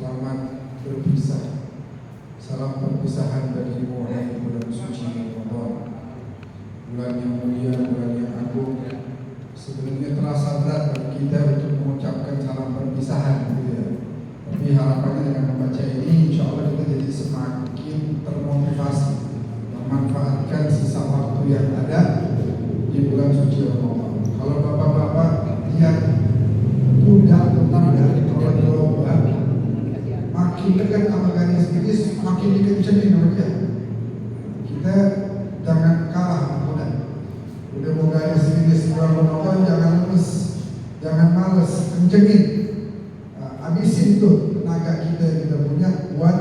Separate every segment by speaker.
Speaker 1: selamat berpisah. Salam perpisahan bagimu wahai bulan suci Ramadan, bulan yang mulia, bulan yang agung. Sebenarnya terasa berat bagi kita untuk mengucapkan salam perpisahan, gitu ya. Tapi harapannya dengan membaca ini, insya Allah kita jadi semakin termotivasi memanfaatkan sisa waktu yang ada di bulan suci Ramadan. Kalau bapak-bapak lihat kuda tentang dari orang lomba, makin dekat sama garis finish, makin dikencengin sama dia. Kita jangan kalah sama kuda. Udah mau garis finish bulan Ramadan, jangan lemes, jangan males, kencengin. Habisin tuh tenaga kita yang kita punya buat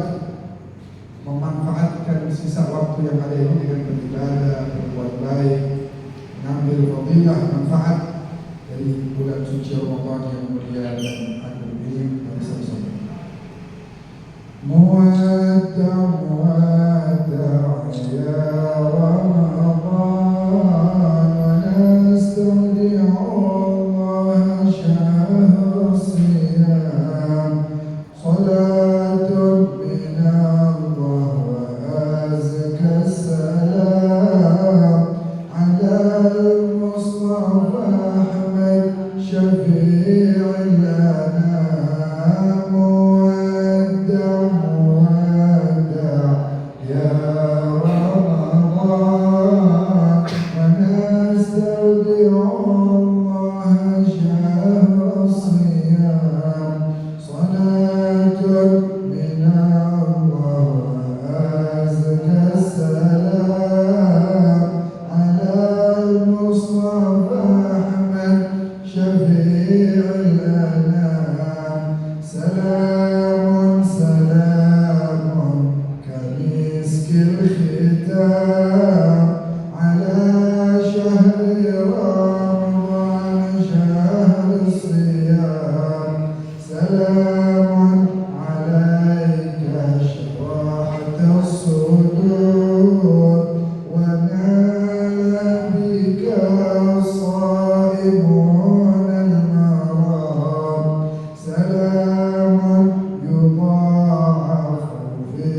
Speaker 1: memanfaatkan sisa waktu yang ada ini dengan beribadah, berbuat baik, mengambil fadilah, manfaat dari bulan suci Ramadan yang mulia dan agung ini. Bersama-sama. Muwadda muwadda ya Ramadan, wa nastaudi'u Allah syahr siyam, salatun min Allah wa azka salam ala al-Mustafa Ahmad syafi'il anam. Muwadda muwadda ya Ramadan, wa nastaudi'u Allah syahr siyam, salatun min Allah wa azka salam ala al-Mustafa Ahmad syafi'il anam. Salamun salamun kamiskil khitam ala syahri Ramadan syahr siyam. Salamun alaika syarahta sudur wa nala bika saimun al-maram. Salamun yudha'afu fi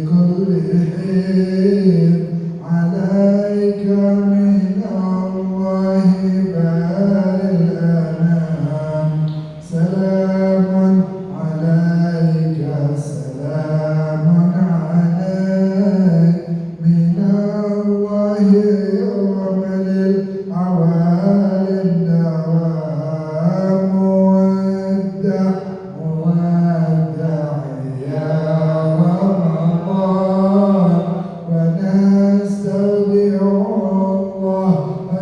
Speaker 1: kulli hin alaika min Allahi baril anam. Salamun alaika salamun alaik min Allahi yawmalil awalin dawam. Muwadda muwadda ya Ramadan, wa nastaudi'u Allah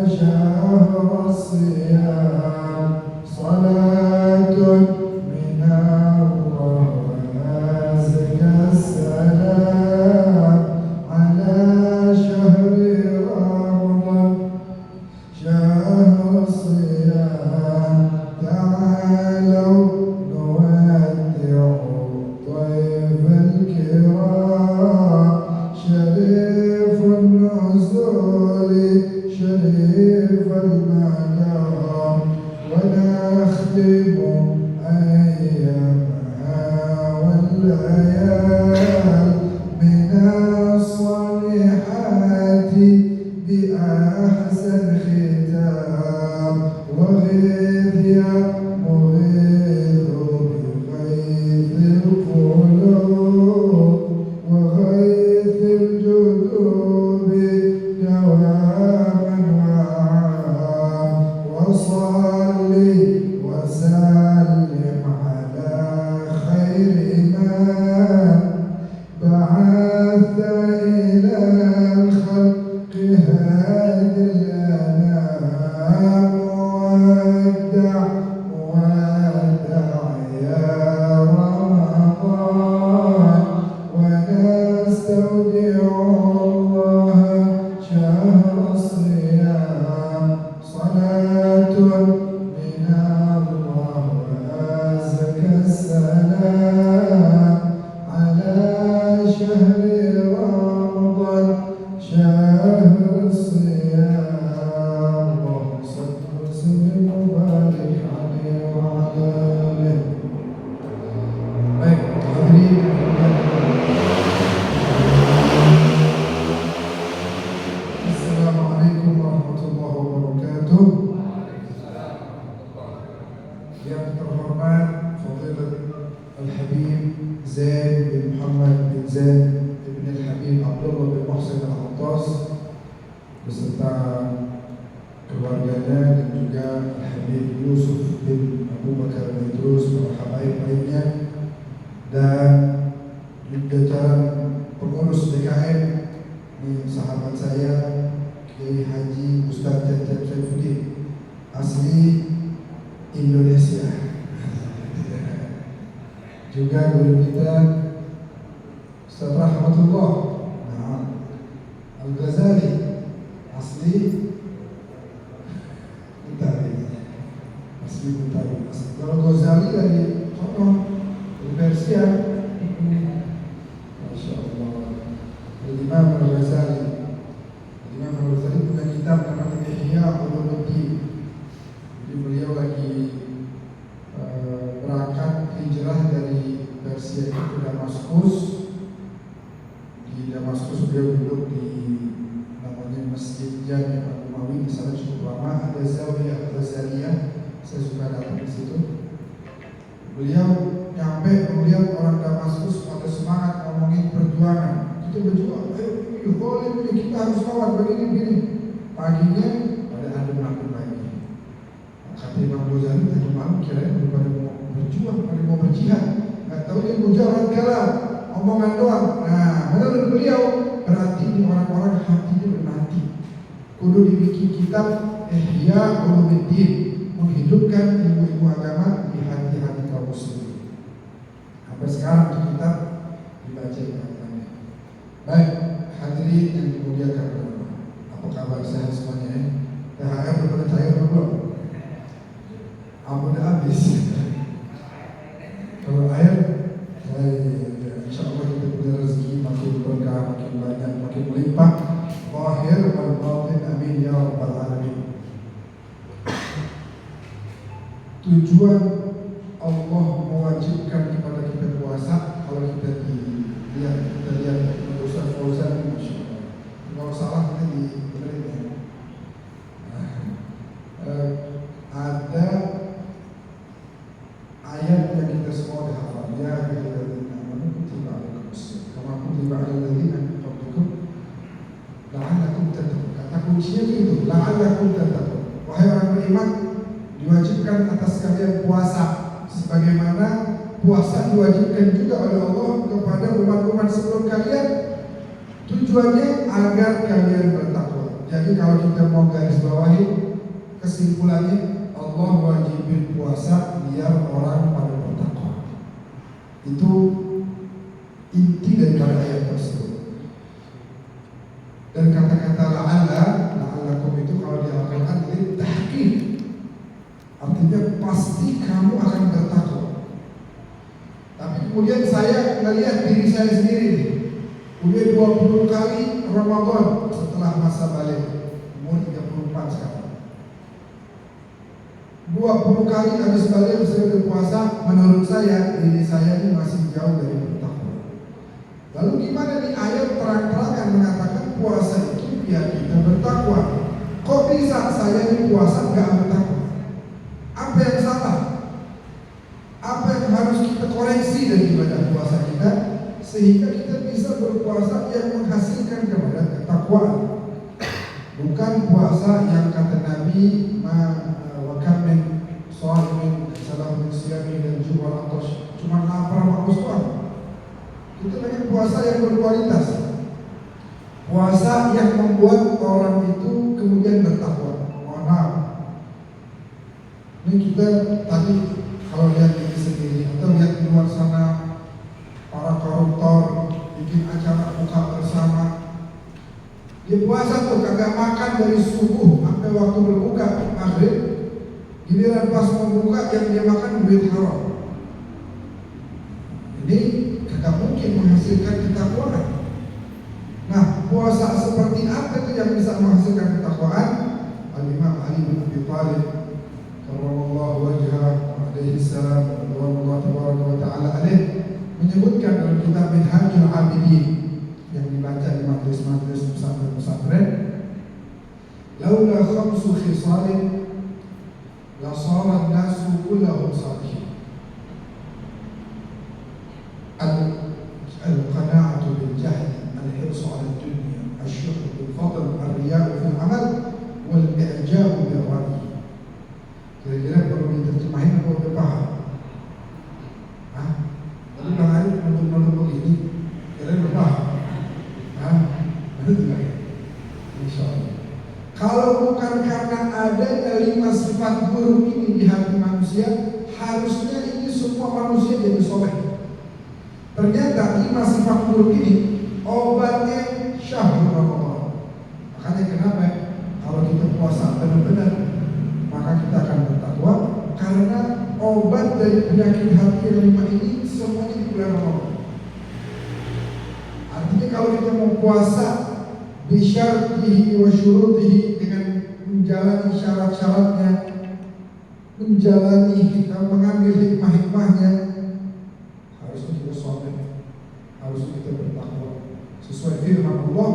Speaker 1: syahr siyam, salatun min Allah wa azka salam ala syahri Ramadan syahr siyam. Ta'alaw nuwaddi'u ضيف الكرام شريف النزول شريف المقام، ونختم أيامها والليال من الصالحات بأحسن ختام. وغيث يا مغيث بغيث القلوب وغيث الجدوب دواما وعام. وصلي وسلم على خير من beserta keluarganya dan juga Habib Yusuf bin Abu Bakar Idrus, para habaib lainnya, dan jajaran pengurus DKM, ini sahabat saya Kiai Haji Ustaz Jajat Saifuddin, asli Indonesia. Juga guru kita Ustaz Rahmatullah Al-Ghazali, asli Betawi. Kalau Ghazali dari Persia, Masya Allah. Imam Al-Ghazali punya kitab namanya Ihya Ulumuddin. Jadi beliau lagi berangkat hijrah dari Persia ke Damaskus. Di Damaskus beliau duduk di namanya Masjid Jami' Al-Umawi. Di sana cukup lama, ada Zawiyah Ghazaliyah. Saya suka datang di situ. Beliau nyampe, kemudian orang Damaskus pada semangat ngomongin perjuangan. Kita berjuang, ayo kita harus lawan begini. Paginya pada adem lagi. Kata Imam Ghazali, tadi malam kirain daripada mau berjuang, pada mau berjihad. Nggak tahu dia mujarad kalam, omongan doang. Nah, menurut beliau berarti ini orang-orang hatinya bermati. Kudu dibikin kitab Ihya Ulumuddin, menghidupkan ilmu-ilmu agama di hati-hati kaum muslimin. Sampai sekarang itu kitab dibaca katanya. Baik, hadirin yang dimuliakan Allah. Apa kabar sehat semuanya ya? THR udah cair belum? Ampun udah habis. Kalau air, insya Allah kita punya rezeki makin berkah, makin banyak, makin melimpah. Zahir wal batin, amin ya rabbal alamin. Tujuan Allah mewajibkan kepada kita puasa, kalau kita lihat Ustaz Fauzan, Masya Allah, kalau salah kita dibenerin ya. Ada ayat yang kita semua dihafal, ya ayyuhalladzina amanu kutiba alaikumus kama kutiba alal ladzina min qablikum la'allakum tattaqun. Kata kuncinya itu la'allakum tattaqun. Wahai orang beriman, diwajibkan atas kalian puasa sebagaimana puasa diwajibkan juga oleh Allah kepada umat-umat sebelum kalian. Tujuannya agar kalian bertakwa. Jadi kalau kita mau garis bawahi, kesimpulannya Allah wajibin puasa biar orang pada bertakwa. Itu inti daripada ayat tersebut. Dan kata-kata la'allakum itu kalau di Al-Quran itu tahqiq, artinya pasti kamu akan bertakwa. Tapi kemudian saya melihat diri saya sendiri nih, udah 20 kali Ramadan setelah masa balik, umur 34 sekarang. 20 kali habis balik saya berpuasa, menurut saya diri saya ini masih jauh dari bertakwa. Lalu gimana nih ayat terang-terangan mengatakan puasa itu biar kita bertakwa? Kok bisa saya ini puasa nggak bertakwa? Apa yang salah? Apa yang harus kita koreksi dari ibadah puasa kita sehingga kita bisa berpuasa yang menghasilkan kepada ketakwaan? Bukan puasa yang kata Nabi wa kam min shaimin salamun siyami dan juwal atas, cuma lapar sama haus doang. Itu namanya puasa yang berkualitas. Puasa yang membuat orang itu kemudian bertakwa. Mohon maaf, ini kita tadi kalau lihat diri sendiri atau lihat di luar sana, para koruptor bikin acara buka bersama. Dia puasa tuh kagak makan dari subuh sampai waktu berbuka maghrib. Giliran pas mau buka yang dia makan duit haram. Ini kagak mungkin menghasilkan ketakwaan. Nah, puasa seperti apa itu yang bisa menghasilkan ketakwaan? Al-Imam Ali bin Abi Thalib karramallahu wajhahu alaihi salam wa ta'ala alaih menyebutkan dalam kitab Minhajul Abidin yang dibaca di majelis-majelis pesantren, laula khamsu khisalin la sara an-nasu kullahum salihin. Al-qana'atu bil jahl, al-hirsu 'ala ad-dunya, asyuh bil fadl, ar-riya'u fil amal, wal i'jabu bil ra'yi. Kira-kira perlu diterjemahin atau udah paham? Hah? Tadi Bang Ari menurut begini, kira-kira udah paham? Hah? Benar tidak? Insya Allah. Kalau bukan karena adanya 5 sifat buruk ini di hati manusia, harusnya ini semua manusia jadi soleh. Ternyata 5 sifat buruk ini obatnya syahrul Ramadan. Makanya kenapa kalau kita puasa benar-benar, maka kita akan bertakwa, karena obat dari penyakit hati yang 5 ini semuanya di bulan Ramadan. Artinya kalau kita mau puasa bisyartihi wa syurutihi, dengan menjalani syarat-syaratnya, menjalani kita mengambil hikmah-hikmahnya, harusnya kita soleh, harusnya kita bertakwa sesuai firman Allah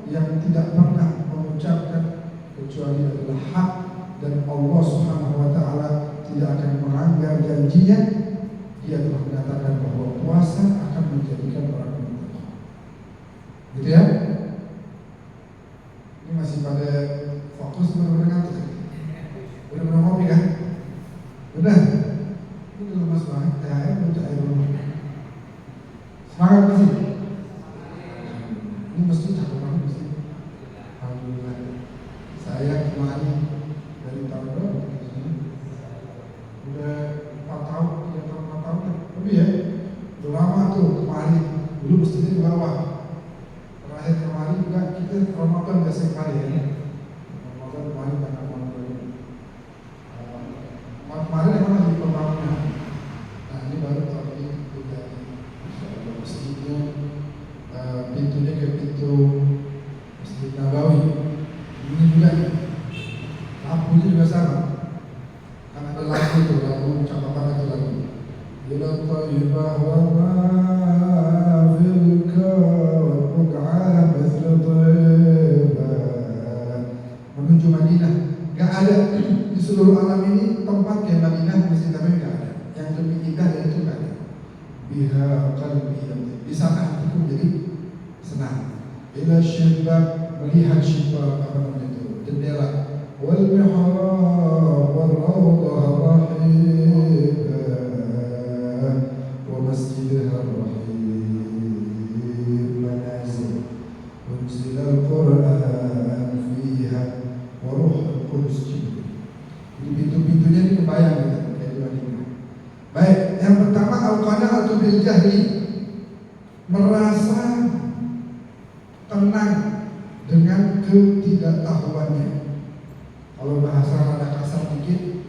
Speaker 1: yang tidak pernah mengucapkan kecuali adalah hak, dan Allah Subhanahu wa taala tidak akan melanggar janjinya. Dia telah mengatakan bahwa puasa akan menjadikan orang bertakwa. Gitu ya? Ini masih pada fokus benar-benar ngantuk. Benar-benar ngopi kan? Udah. Ini belum mas banget. THR belum cair belum. Semangat masih. Ini mesti cakep banget mesti. Alhamdulillah. Saya kemarin dari tahun berapa? Udah 4 tahun, 3 tahun, 4 tahun lebih ya. Udah lama tuh kemarin. Dulu mestinya di bawah. Terakhir kemarin juga kita Ramadan biasa kali ya. Ramadan kemarin tanggal 6 kemarin emang lagi pembangunan. Nah ini baru tahun ini udah insyaallah masjidnya, pintunya kayak pintu Masjid Nabawi. Ini juga lampunya juga sama. Kan ada lagu tuh, lagu cakapan itu lagu. Ila tayyibah wa ma fil buq'ah mithla tayyibah. Menuju Madinah. Gak ada di seluruh alam ini tempat kayak Madinah, Masjid Nabawi gak ada. Yang lebih indah dari itu gak ada. Biha qalbi, di sana hatiku menjadi senang. Ila syibab, melihat syibab, apa namanya itu, jendela. Wal mihrab wal rawdah rahibah wa masjidha rahim manazil unzila al-Quran fiha wa ruhul qudus. Jadi pintu-pintunya ini kebayang gitu, kayak di Madinah. Baik, yang pertama al-qana'atu bil jahli, merasa tenang dengan ketidaktahuannya. Kalau bahasa rada kasar dikit,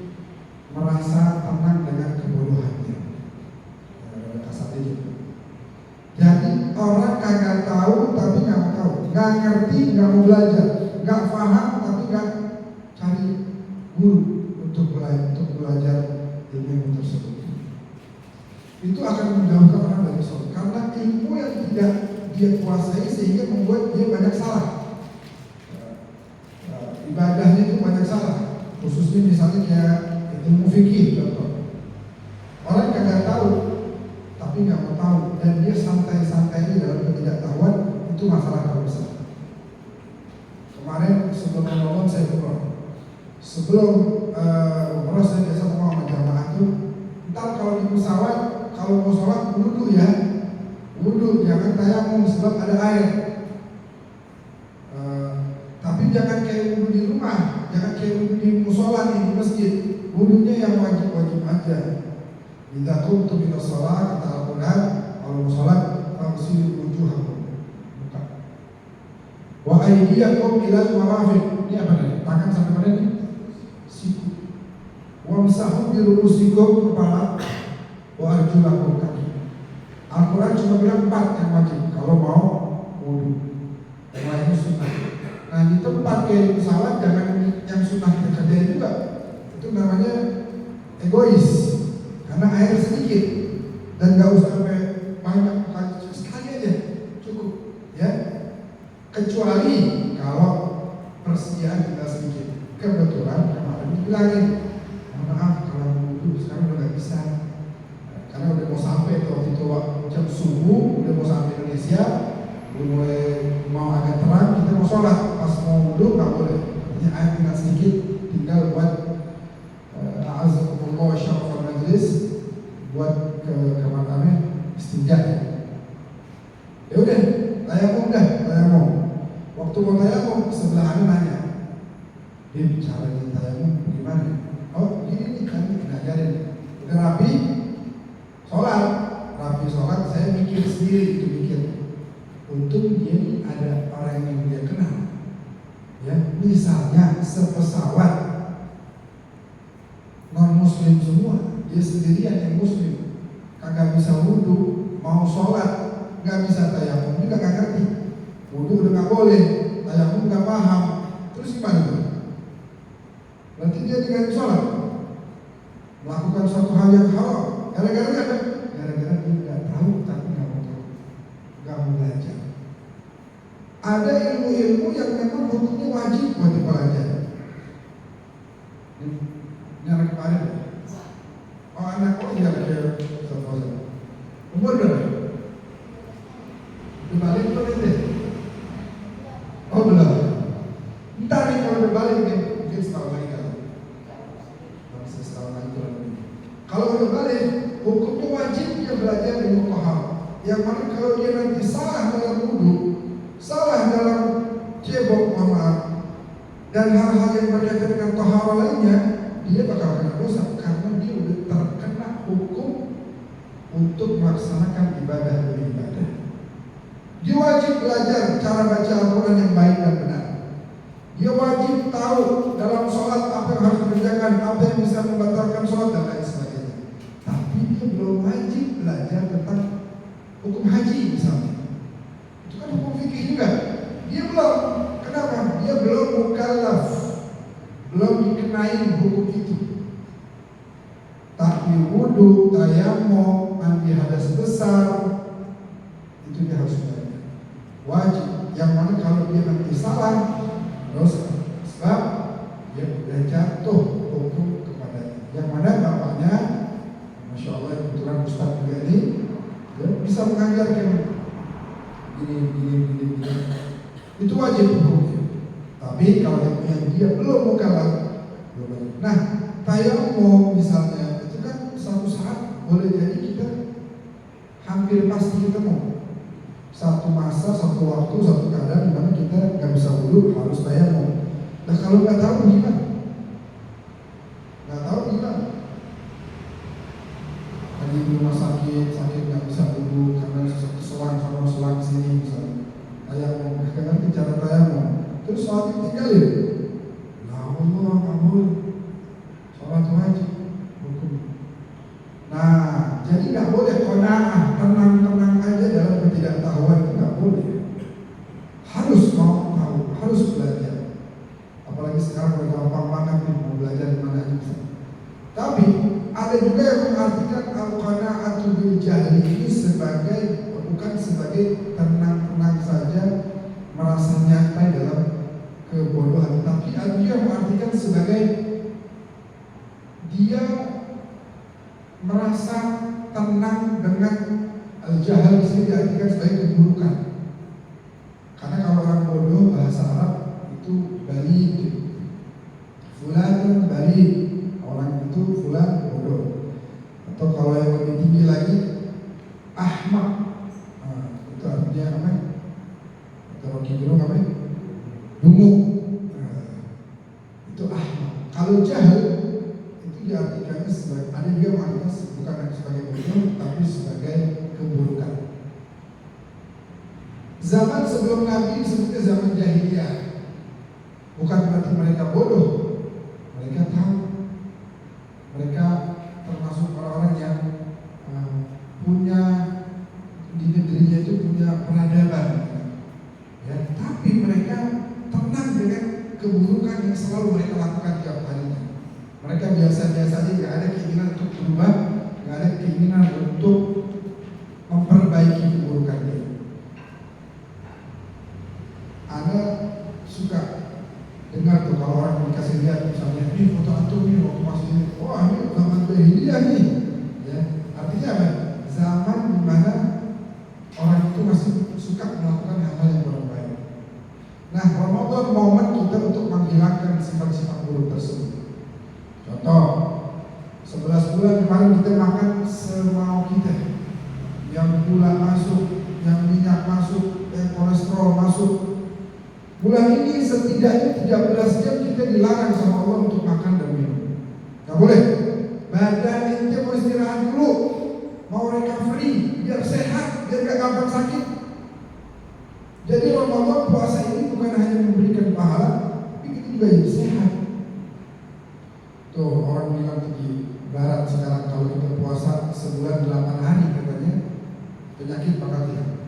Speaker 1: merasa tenang dengan kebodohannya. Rada kasar dikit. Jadi orang kagak tahu tapi nggak mau tahu, nggak ngerti nggak mau belajar, nggak paham tapi nggak cari guru untuk belajar ilmu tersebut. Itu akan menjauhkan orang dari sholat, karena ilmu yang tidak dia kuasai sehingga membuat dia banyak salah. Ibadahnya itu banyak salah, khususnya misalnya kayak ilmu fikih contoh. Orang kagak tahu tapi nggak mau tahu, dan dia santai-santai dalam ketidaktahuan, itu masalah terbesar. Kemarin sebelum Ramadan saya umrah. Sebelum umrah saya biasa ngomong sama jamaah tuh, ntar kalau di pesawat kalau mau sholat wudhu ya, wudhu, jangan tayamum sebab ada air. Tapi jangan kayak wudhu di rumah, jangan kayak wudhu di musola nih, di masjid. Wudhunya yang wajib-wajib aja. Idza qumtum ila shalah, kata Al-Quran, kalau mau sholat fagsilu wujuhakum, buka. Wa aydiyakum ila al-marafiq. Ini apa nih? Tangan sampai mana nih? Siku. Wamsahu bi ru'usikum, kepala. Wa arjulakum, kaki. Al-Quran cuma bilang 4 yang wajib kalau mau wudhu. Yang lainnya sunnah. Nah di tempat kayak di pesawat jangan yang sunnah kita kerjain juga. Itu namanya egois, karena air sedikit dan gak usah sampai banyak, sekali aja cukup ya. Kecuali kalau persediaan kita sedikit. Kebetulan kemarin dibilangin, maaf kalau wudhu sekarang udah gak bisa, karena udah mau sampai tuh waktu itu jam subuh, udah mau sampai Indonesia. mulai mau agak terang kita mau sholat, pas mau wudhu nggak boleh. Artinya air tinggal sedikit, tinggal buat a'azakumullah syarafal majlis, buat ke kamar kami istinja. Ya udah, tayamum. Waktu mau tayamum sebelahannya nanya, caranya tayamum gimana? Oh gini nih kan ngajarin. Udah rapi sholat, saya mikir sendiri, untung dia ini ada orang yang dia kenal, ya misalnya sepesawat non muslim semua, dia sendirian yang muslim, kagak bisa wudhu, mau sholat nggak bisa tayamum juga nggak ngerti, wudhu udah nggak boleh, tayamum nggak paham, terus gimana tuh? Berarti dia tinggal sholat, melakukan suatu hal yang haram, gara-gara dia nggak tahu tapi nggak mau belajar. Ada ilmu-ilmu yang memang hukumnya wajib buat dipelajari. Ini anak kemarin, anak iya ada umur berapa? Berbalik belum ini? Oh belum. Ntar nih kalau berbalik mungkin setahun lagi kalau masih setahun lagi kurang lebih. Kalau berbalik hukumnya wajib dia belajar ilmu qahar. Yang mana kalau dia nanti salah dalam wudhu, salah dalam cebok, dan hal-hal yang berkaitan dengan tahara lainnya, dia bakal kena dosa karena dia udah terkena hukum untuk melaksanakan ibadah beribadah. Dia wajib belajar cara baca Al-Quran yang baik dan benar. Dia wajib tahu dalam sholat apa yang harus dikerjakan, apa yang bisa membatalkan sholat dan lain sebagainya. Tapi dia belum wajib belajar tentang hukum haji misalnya. Itu kan hukum fikih juga. Dia belum. Kenapa? Dia belum mukallaf, belum dikenain hukum itu. Tapi wudhu, tayamum, mandi hadas besar, itu dia harus belajar. Wajib. Yang mana kalau dia nanti salah, dosa. Sebab dia sudah jatuh hukum kepadanya. Yang mana bapaknya, masya Allah, kebetulan Ustaz juga ini, dia bisa mengajarkan gini. Itu wajib hukumnya. Tapi kalau yang dia belum mukallaf, belum. Nah, tayamum misalnya, itu kan satu saat boleh jadi kita hampir pasti ketemu. Satu masa, satu waktu, satu keadaan di mana kita nggak bisa wudhu, harus tayamum. Nah kalau nggak tahu gimana? Lagi di rumah sakit nggak bisa wudhu karena selang sini misalnya. Tayamum, nanti cara tayamum. Terus sholat tinggalin. Nah Allah nggak boleh. Sholat wajib hukum. Nah jadi nggak boleh qanaah, tenang aja dalam ketidaktahuan, itu nggak boleh. Harus mau tahu, harus belajar. Apalagi sekarang udah gampang banget nih mau belajar di mana aja. Tapi ada juga yang mengartikan al-qanaa'atu bil jahli ini bukan sebagai tenang saja merasa nyantai dalam kebodohan, tapi dia mengartikan sebagai dia merasa tenang dengan al-jahal, di sini diartikan sebagai keburukan. Karena kalau orang bodoh bahasa Arab itu balid, fulan balid, orang itu fulan bodoh. Atau kalau yang lebih tinggi lagi ahmak, itu artinya apa? Atau Rocky Gerung apa? Dungu, itu ahmak. Kalau jahil itu diartikannya sebagai, ada juga maknanya bukan sebagai bodoh, tapi sebagai keburukan. Zaman sebelum Nabi disebutnya zaman jahiliyah. Bukan berarti mereka bodoh, mereka tahu. Mereka termasuk orang-orang yang punya di negerinya itu punya peradaban, ya. Tapi mereka tenang dengan keburukan yang selalu mereka lakukan tiap harinya. Mereka biasa-biasa aja, nggak ada keinginan untuk berubah, nggak ada keinginan untuk memperbaiki keburukan dia. Anda suka dengar tuh kalau orang dikasih lihat misalnya, ini foto antum nih waktu masih ini, wah ini zaman jahiliyah nih, ya. Artinya apa? Zaman di mana orang itu masih suka melakukan Nah, Ramadan momen kita untuk menghilangkan sifat-sifat buruk tersebut. Contoh, 11 bulan kemarin kita makan semau kita, yang gula masuk, yang minyak masuk, yang kolesterol masuk. Bulan ini setidaknya 13 jam kita dilarang sama Allah untuk makan dan minum. Gak boleh. Badan ente mau istirahat dulu, mau recovery, biar sehat, biar gak gampang sakit. Jadi Ramadan puasa ini bukan hanya memberikan pahala, tapi kita juga jadi sehat. Tuh orang bilang di barat sekarang kalau kita puasa sebulan 8 hari katanya penyakit bakal hilang.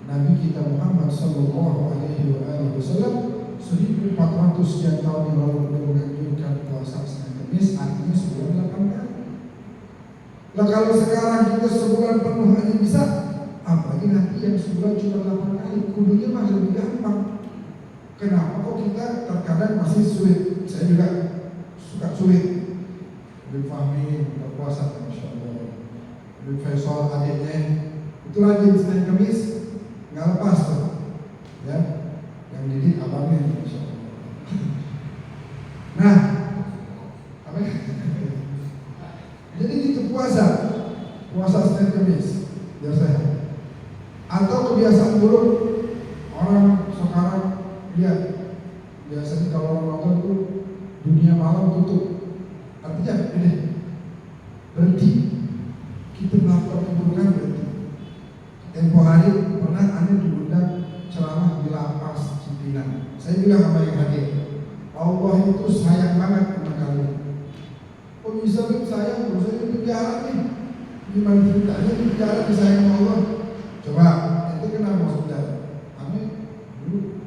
Speaker 1: Nabi kita Muhammad Sallallahu Alaihi Wasallam 1400 sekian tahun yang lalu menganjurkan puasa Senin Kamis, artinya sebulan 8 kali. Lah kalau sekarang kita sebulan penuh hanya bisa, apalagi nanti yang sebulan cuma 8 kali, kudunya mah lebih gampang. Kenapa kok kita terkadang masih sulit? Saya juga suka sulit. Habib Fahmi berpuasa, Masya Allah. Habib Faisal adiknya itu rajin Senin Kamis, nggak lepas tuh, ya. Yang didik abangnya, Masya Allah. Nah, apa? Jadi gitu puasa Senin Kamis, biar sehat. Atau kebiasaan buruk orang sekarang lihat, biasanya kalau Ramadan itu dunia malam tutup. Artinya ini berhenti. Kita melakukan keburukan berhenti. Tempo hari pernah aneh diundang ceramah di lapas Cipinang. Saya bilang sama yang hadir, Allah itu sayang banget sama kalian. Kok bisa sayang? Saya di penjara nih. Gimana ceritanya di penjara disayang Allah? Coba, itu kenapa masuk penjara? Aneh dulu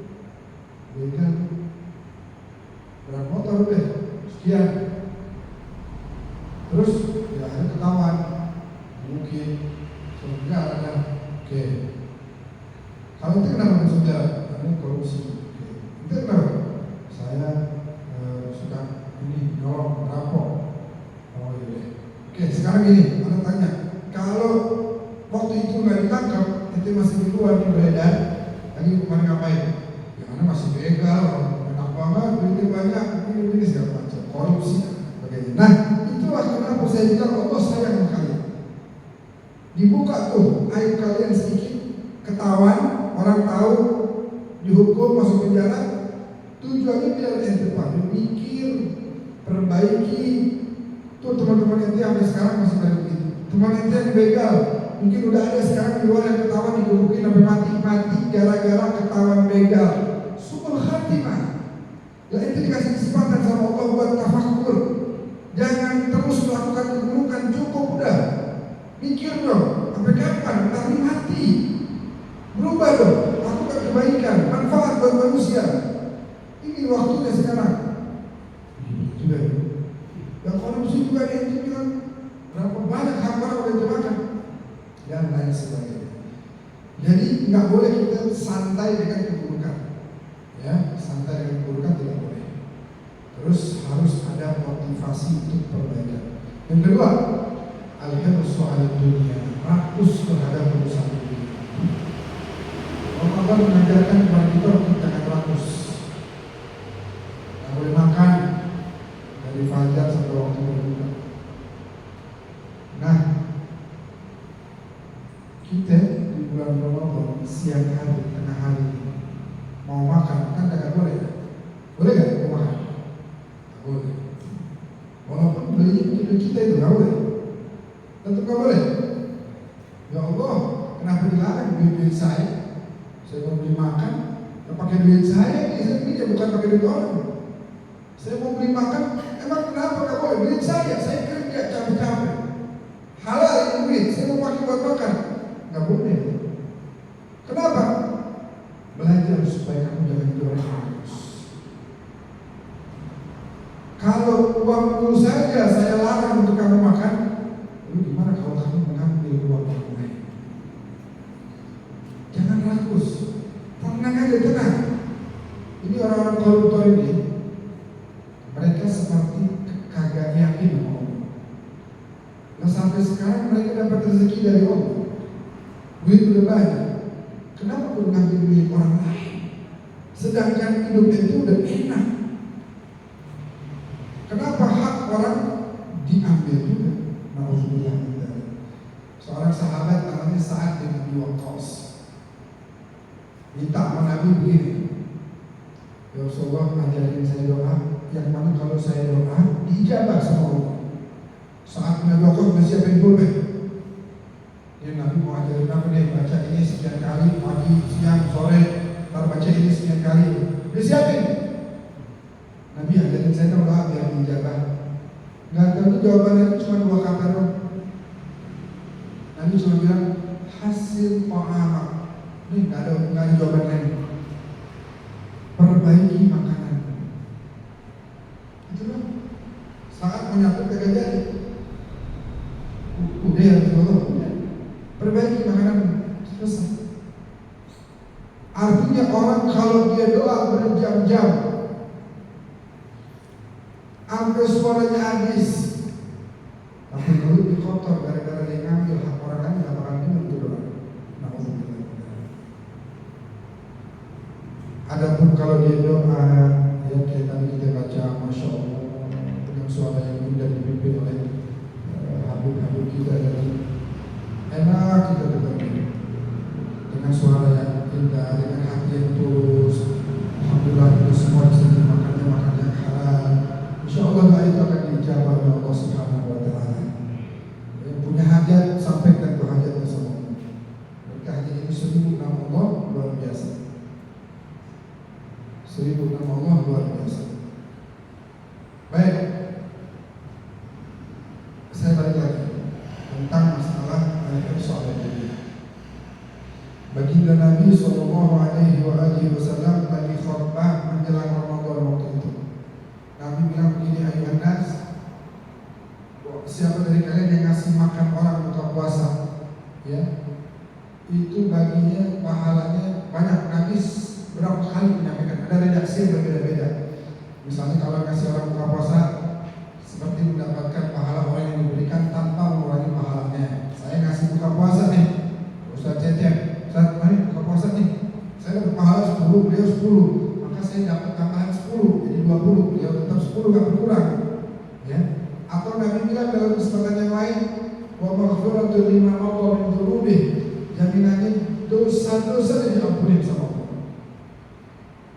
Speaker 1: begal berat motor deh sekian, terus ya akhirnya ketahuan mungkin penjara kan. Oke, kalau itu kenapa masuk penjara? Karena korupsi. Itu kenapa? Saya suka ini nolong merampok. Oh iya. Oke, sekarang gini, Anda tanya, kalau waktu itu nggak ditangkap, itu masih di luar di beredar, lagi kemarin ngapain? Ya Anda masih begal, enak banget, duitnya banyak, ini segala macam, korupsi, sebagainya. Nah, itulah kenapa saya bilang Allah sayang sama kalian. Dibuka tuh aib kalian sedikit, ketahuan, orang tahu, dihukum masuk penjara, tujuannya biar ente pada mikir, perbaiki. Tuh teman-teman ente sampai sekarang masih banyak begitu. Teman ente yang begal, mungkin udah ada sekarang di luar yang ketahuan digebukin sampai mati gara-gara ketahuan begal. Su'ul khatimah. Lah itu dikasih kesempatan sama Allah buat tafakur. Jangan terus melakukan keburukan, cukup udah. Mikir dong, sampai kapan? Nanti mati. Berubah dong, lakukan kebaikan, manfaat buat manusia. Ini waktunya sekarang. Juga. Dan korupsi juga dia bilang berapa banyak hak orang udah dimakan dan lain sebagainya. Jadi nggak boleh kita santai dengan keburukan, ya, santai dengan keburukan tidak boleh. Terus harus ada motivasi untuk perbaikan. Yang kedua, al-hirsu 'ala dunia, rakus terhadap urusan dunia. Ramadan mengajarkan kepada kita untuk jangan rakus. Nggak boleh makan dari fajar sampai waktu berbuka. Nah, kita di bulan Ramadan siang hari, tengah hari mau makan kan nggak boleh ya? Boleh nggak mau makan? Nggak boleh. Walaupun beli kita itu nggak boleh, tetap nggak boleh. Ya Allah, kenapa dilarang duit saya? Saya mau beli makan, nggak pakai duit saya, saya beli bukan pakai duit orang. Saya mau beli makan, emang kenapa nggak boleh? Duit saya kerja capek-capek. Halal ini duit, saya mau pakai buat makan, nggak boleh. Kenapa? Belajar supaya kamu jangan jadi orang yang bagus. Kalau uangmu saja saya larang untuk kamu makan, lalu gimana kalau kamu mengambil uang orang lain? Jangan rakus, tenang aja, tenang. Ini orang-orang koruptor ini, mereka seperti kagak yakin sama Allah. Nah sampai sekarang mereka dapat rezeki dari Allah, duit udah banyak. Kenapa perlu ngambil duit orang lain? Sedangkan hidup itu udah enak. Kenapa hak orang diambil juga? Nauzubillah min dzalik. Seorang sahabat namanya Sa'ad bin Abi Waqqas minta sama Nabi begini, ya Rasulullah, ajarin saya doa yang mana kalau saya doa diijabah sama Allah. Sa'ad bin Abi Waqqas masih siapin pulpen. Ya Nabi mau ajarin apa nih? Baca ini sekian kali, pagi, siang, sore, baru baca ini sekian kali. Dia siapin. Nabi ajarin saya doa biar diijabah. Nggak tahu jawabannya cuma 2 kata dong. Nabi cuma bilang hasil ta'amak. Ini nggak ada jawaban lain. Perbaiki makanan. Itu loh. Saat menyatu kagak jadi. Udah ya Rasulullah. Perbaiki makanan, selesai. Artinya orang kalau dia doa berjam-jam, sampai suaranya habis, tapi mulut kotor gara-gara dia ngambil hak orang lain, nggak bakal dengar itu doa. Adapun kalau dia doa, ya kayak tadi kita baca, masya Allah, dengan suara yang indah dipimpin oleh habib-habib kita dari enak kita dengar dengan suara yang indah, dengan hati yang tulus. Alhamdulillah itu semua bisa dimakannya makan yang halal. Insya Allah itu akan dijawab oleh Allah Subhanahu Wa Taala. Yang punya hajat sampaikan ke hajatnya sama Allah. Berkah ini 1000 nama Allah luar biasa. 1000 nama Allah luar biasa. Baik, saya balik lagi tentang masalah soal ini. Baginda Nabi Sallallahu Alaihi Wasallam lagi khutbah menjelang Ramadan waktu itu. Nabi bilang begini, ayuhan nas, siapa dari kalian yang ngasih makan orang buka puasa, ya, itu baginya pahalanya banyak. Nabi berapa kali menyampaikan, ada redaksi yang berbeda-beda. Misalnya kalau ngasih orang buka puasa, seperti mendapatkan pahala orang yang diberikan tanpa mengurangi pahalanya. Saya ngasih buka puasa nih, Ustaz Cecep, Ustaz mari buka puasa nih, saya dapat pahala 10, beliau 10, maka saya dapat tambahan 10, jadi 20, beliau tetap 10, gak berkurang, ya. Atau Nabi bilang dalam kesempatan yang lain, wa maghfiratul liman madha min dzunubih, jaminannya dosa-dosa yang diampuni sama Allah.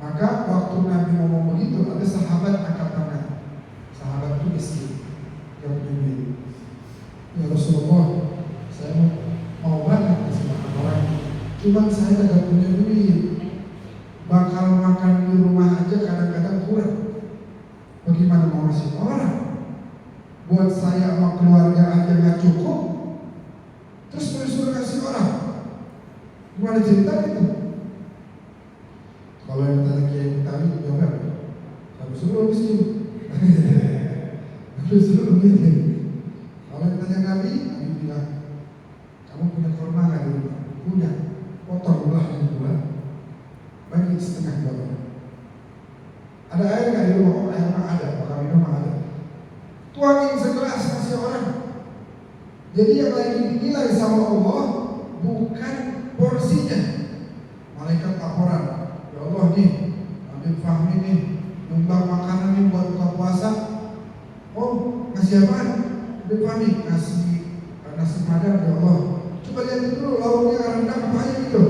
Speaker 1: Maka waktu Nabi ngomong begitu, ada sahabat angkat tangan. Sahabat itu miskin, yang punya duit. Ya Rasulullah, saya mau banget kasih makan orang, cuman saya tidak punya duit. Bakal makan di rumah aja kadang-kadang kurang. Bagaimana mau ngasih orang? Buat saya sama keluarga aja nggak cukup, terus disuruh kasih orang. Gimana cerita itu? Kalau yang tadi Kiai Betawi jawab, harus suruh miskin. Harus suruh miskin. Kalau yang tanya Nabi bilang, kamu punya kurma nggak di rumah? Punya. Potong belah yang dua, bagi setengah dua. Ada air nggak di rumah? Oh, air mah ada. Bakal minum mah ada. Tuangin segelas kasih orang. Jadi yang lagi dinilai sama Allah bukan porsinya. Malaikat laporan, ya Allah nih, Habib Fahmi nih, nyumbang makanan nih buat buka puasa. Oh, ngasih apaan? Habib Fahmi ngasih nasi padang, ya Allah. Coba lihat dulu lauknya rendang apa aja gitu.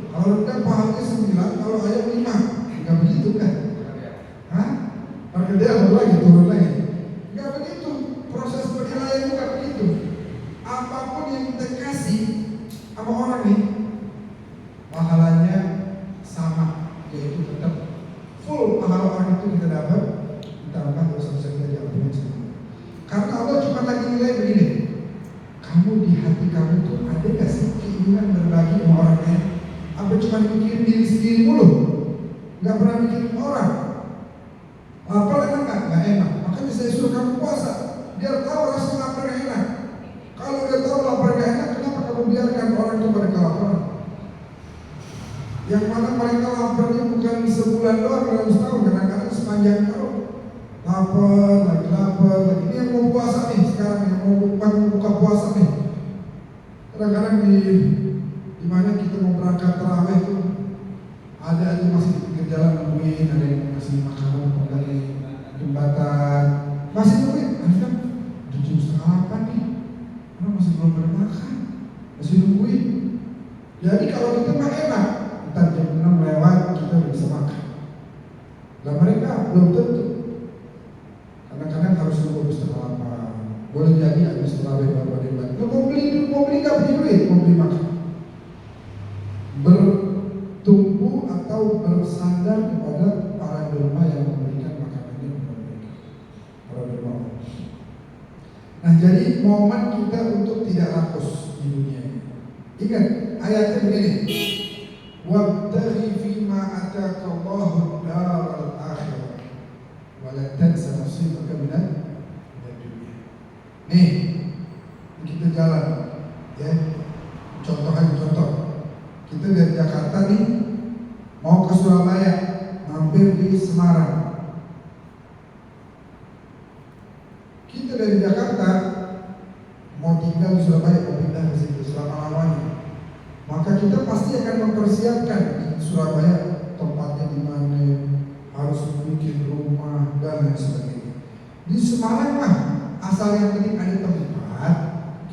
Speaker 1: Kalau rendang pahalanya 9, kalau ayam 5. Enggak begitu kan? Hah? Harga dia lagi turun lagi. Enggak begitu. Proses penilaian itu enggak begitu. Apapun yang kita kasih sama orang nih, pahalanya sama, yaitu tetap full pahala orang itu kita dapat, ditambah dosa-dosa kita diampuni semua. Karena Allah cuma lagi nilai begini, kamu di hati kamu tuh ada gak sih keinginan berbagi sama orang lain? Apa cuma mikirin diri sendiri mulu? Gak pernah mikirin orang. Lapar enak gak enak. Makanya saya suruh kamu puasa, biar tahu rasa lapar gak enak. Kalau dia tahu lapar gak enak, kenapa kamu biarkan orang itu pada kelaparan? Yang mana mereka laparnya bukan sebulan doang, dalam setahun, kadang-kadang sepanjang tahun. Lapar, lagi lapar, lagi. Ini yang mau puasa nih sekarang, yang mau buka puasa nih. Kadang-kadang di mana kita mau berangkat tarawih itu ada aja masih di pinggir jalan duit, ada yang kasih makanan dari jembatan, masih duit, ada 7:30 nih, orang masih belum bermakan, masih nungguin. Jadi kalau kita mah enak, entar jam 6 lewat kita udah bisa makan. Dan mereka belum tentu. Kadang-kadang harus nunggu 7:30. Boleh jadi habis terawih baru ada yang bantu. Mau beli nggak punya duit, mau beli makan. Bertumpu atau bersandar kepada para derma yang memberikan makanannya kepada mereka. Para derma. Nah, jadi momen kita untuk tidak rakus di dunia ini. Ingat ayatnya begini. Wabtaghi fima ataka Allahu daral akhirah wa la tansa nasibaka minad dunya. Nih, kita jalan ya. Contoh. Kita dari Jakarta nih mau ke Surabaya, mampir di Semarang. Kita dari Jakarta mau tinggal di Surabaya, mau pindah ke situ selama-lamanya. Maka kita pasti akan mempersiapkan di Surabaya tempatnya di mana, harus bikin rumah dan lain sebagainya. Di Semarang mah asal yang penting ada tempat,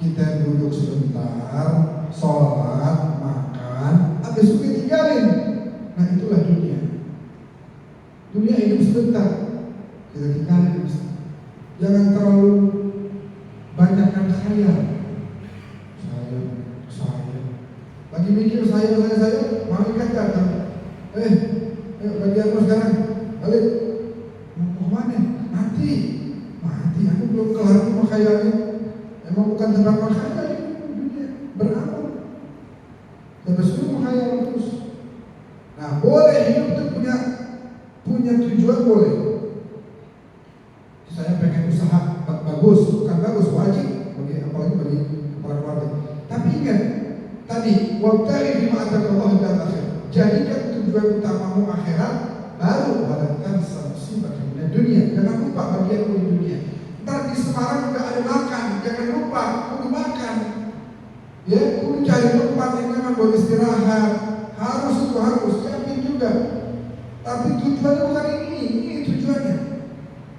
Speaker 1: kita duduk sebentar, sholat, makan, habis itu tinggalin. Nah, itulah dunia. Dunia hidup sebentar, kita tinggalin. Jangan terlalu banyakkan khayal. Saya lagi mikir saya mau ikan datang. Bagian lo sekarang balik. Mau mana? Mati. Aku belum kelar sama khayalnya. Emang bukan tempat makan di dunia, beramal. Terus lu menghayal terus. Nah, boleh hidup itu punya tujuan, boleh. Saya pengen usaha bagus, bukan bagus, wajib apalagi bagi kepala keluarga. Tapi ingat tadi, wabtaghi fima ataka Allahu daral akhirah. Jadikan tujuan utamamu akhirat, baru wala tansa nasibaka minad dunya. Jangan lupa bagianmu di dunia. Ntar di Semarang juga ada makan, jangan lupa kudu makan. Ya, kudu cari tempat yang memang buat istirahat. Harus siapin juga. Tapi tujuannya bukan ini tujuannya.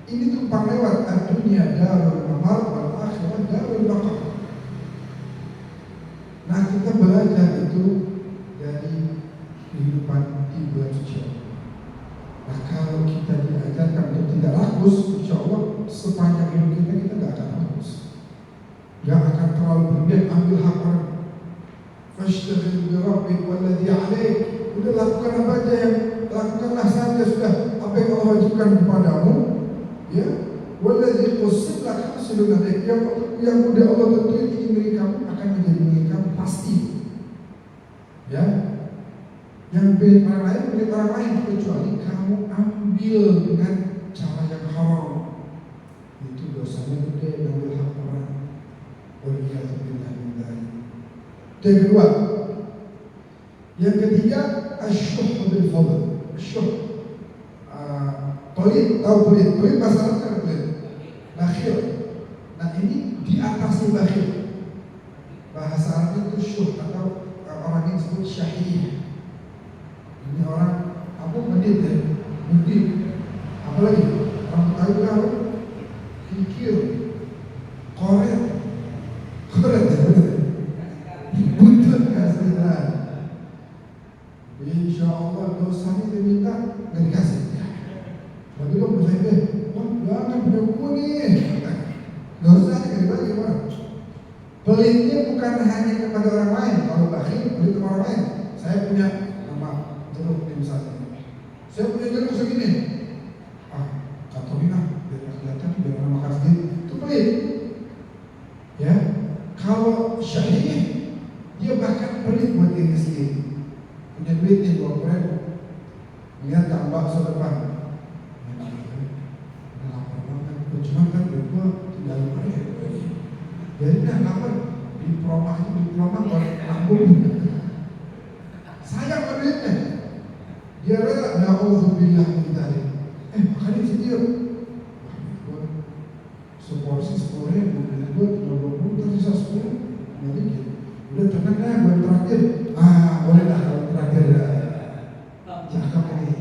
Speaker 1: Ini tumpang lewat. Ad-dunya darul mamar wal akhirah darul baqar. Nah, kita belajar itu dari kehidupan di bulan suci. Nah, kalau kita diajarkan untuk tidak rakus, insya Allah sepanjang hidup kita gak akan rakus, gak akan terlalu berlebihan ambil hak orang. Fashtagil bi rabbik walladhi 'alaik. Udah lakukan apa aja yang lakukanlah saja sudah apa yang Allah wajibkan kepadamu, ya. Walladhi qusib lak hasilun alaik. Yang udah Allah tentuin ini milik kamu akan menjadi milik kamu pasti. Ya. Yang milik orang lain kecuali kamu ambil dengan cara yang haram. Itu dosanya gede, ngambil hak orang. Waliyahzubillah min dzalik. Yang kedua, yang ketiga, asyuh bil fadl. Asyuh, pelit, tahu pelit bahasa Arab kan pelit, bakhil. Nah, ini di atasnya bakhil. Bahasa Arab itu syuh atau orang yang disebut syahih. Ini orang apa medit ya, apalagi orang tahu kan fikir, koret buntut kasihlah. Insya Allah dosanya diminta nggak dikasih. Tapi lo bersaing deh, jangan punya buku nih. Dosanya nggak dibagi orang. Pelitnya bukan hanya kepada orang lain. Kalau bakhil pelit kepada orang lain. Saya punya nama jeruk nih misalnya. Saya punya jeruk segini. Kantorin biar kelihatan, biar orang makan sendiri. Itu pelit. Ya, kalau syahih dia bahkan pelit buat diri sendiri. Punya duit nih 20.000, lihat tak bakso depan. Lapar banget. Cuma kan duit gua tinggal 5.000. Jadi dah lapar di promah lambung. Sayang kan duitnya. Dia rela na'udzubillah min dzalik. Makanya sedia. Seporsi 10.000, gue 20, tersisa 10, nggak dikit. Udah tenang dah, gue terakhir. Boleh dah kalau terakhir dah. Cakep ini.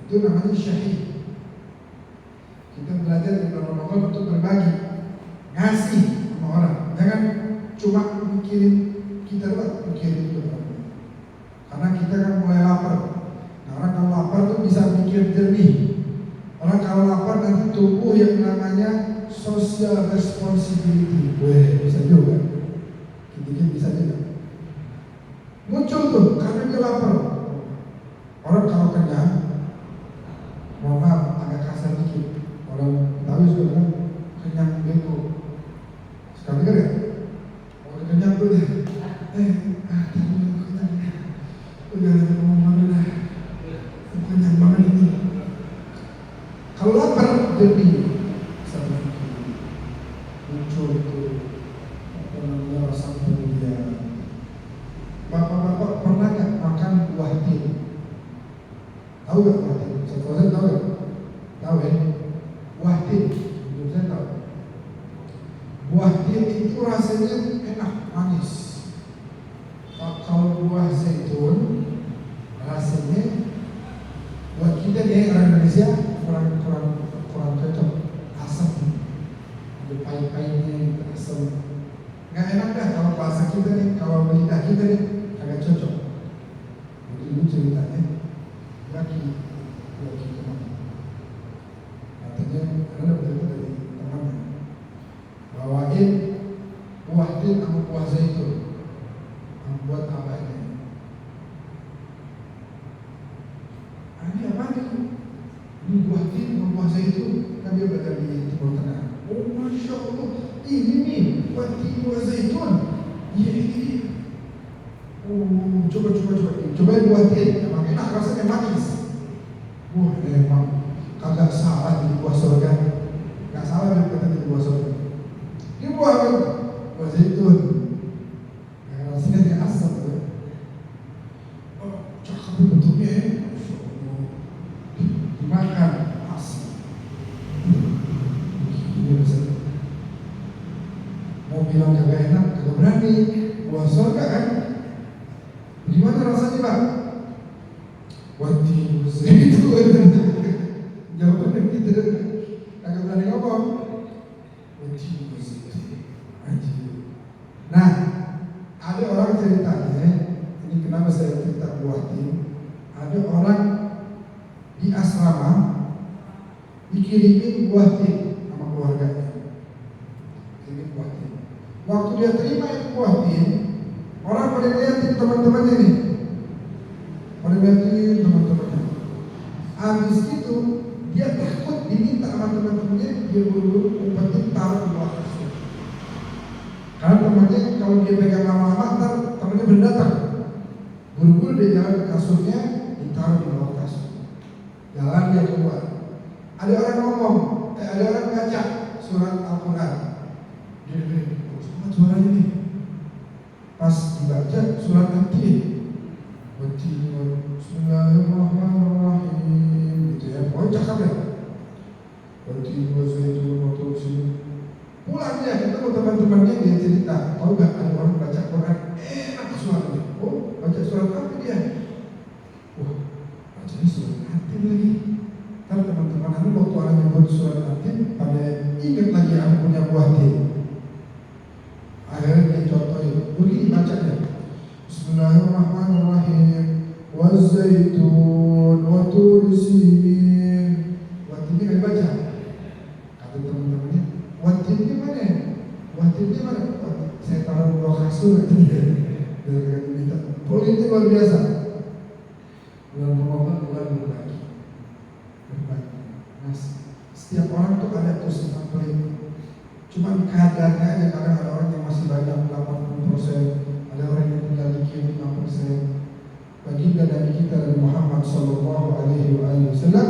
Speaker 1: Itu namanya syahid. Kita belajar di bulan Ramadan untuk berbagi, ngasih sama orang. Jangan cuma mikirin kita doang, mikirin juga orang. Karena kita kan mulai lapar. Nah, orang kalau lapar tuh bisa mikir jernih. Orang kalau lapar nanti tumbuh yang namanya social responsibility. Weh, bisa juga. Dikit bisa juga. Muncul tuh karena dia lapar. Orang kalau kenyang, mohon maaf agak kasar dikit. Orang Betawi suka bilang kenyang bego. Sekali kan ya? Kalau kenyang tuh dia, kenyang. Udah ngomong mana dah. Kenyang banget ini. Kalau lapar jadi satu muncul tuh apa namanya rasa kemudian. Bapak-bapak pernah nggak makan buah tin? Tahu nggak buah tin? Saya tahu nggak? Tahu ya? Buah tin, belum saya tahu. Buah tin itu rasanya enak, manis. Kalau buah zaitun rasanya buat kita nih orang Indonesia kurang cocok, asam, ada pahit-pahitnya, asam. Nggak enak dah kalau bahasa kita nih, kalau lidah kita nih agak cocok. Jadi dulu ceritanya lagi teman. Katanya ada berita dari temannya bawain buah tin sama buah zaitun buat abahnya. Ini apa nih? Ini buah tin sama buah zaitun. Kan dia belajar di Timur Tengah. Oh masya Allah, ini nih buah tin buah zaitun. Iya ini. Oh coba buah tin. Emang enak rasanya manis. Wah emang kagak salah di buah surga. Gak salah dia kata di buah surga. Ini buah apa? Buah zaitun. Rasanya dia asam tuh. Oh cakep bentuknya ya. Dimakan asam. Ini bisa. Mau bilang kagak enak, kagak berani. Buah surga kan? Gimana rasanya Pak? Wati itu jawabannya gitu, kagak berani ngomong. Wati itu. Nah, ada orang ceritanya, ini kenapa saya cerita buah tin? Ada orang di asrama dikirimin buah tin sama keluarganya. Kirimin buah tin. Waktu dia terima itu buah tin, orang pada liatin teman-temannya nih. Pada liatin teman-temannya. Habis itu dia takut diminta sama teman-temannya, dia buru-buru umpetin taruh di bawah kasur. Karena temannya kalau dia pegang lama-lama ntar temannya berdatang. Buru-buru dia jalan ke kasurnya, ditaruh di bawah kasur. Jalan dia keluar. Ada orang ngomong, ada orang baca surat Al-Quran. Dia dengerin, suaranya nih. Pas dibaca surat Al-Tin, Bismillahirrahmanirrahim, gitu ya. Pokoknya cakap ya. Pulang dia ketemu teman-temannya, dia cerita, tahu gak ada orang baca Quran enak suaranya. Oh, baca surat apa dia? Wah, bacanya surat Al-Tin lagi. Kan teman-teman aku waktu orang nyebut surat Al-Tin pada ingat lagi aku punya buah tin. Akhirnya dia contohin, begini bacanya. Bismillahirrahmanirrahim. Wazzaitun wa tur sinin. Watin ini baca. Kata teman-temannya, watin ini mana? Watin ini mana? Saya taruh di bawah kasur. Politik luar biasa. Bulan Ramadan bulan berbagi. Nah, setiap orang tuh ada tuh sifat pelit. Cuma kadarnya aja, kadang ada orang yang masih banyak 80%, ada orang yang tinggal dikit 5%. Baginda Nabi kita Nabi Muhammad sallallahu alaihi wasallam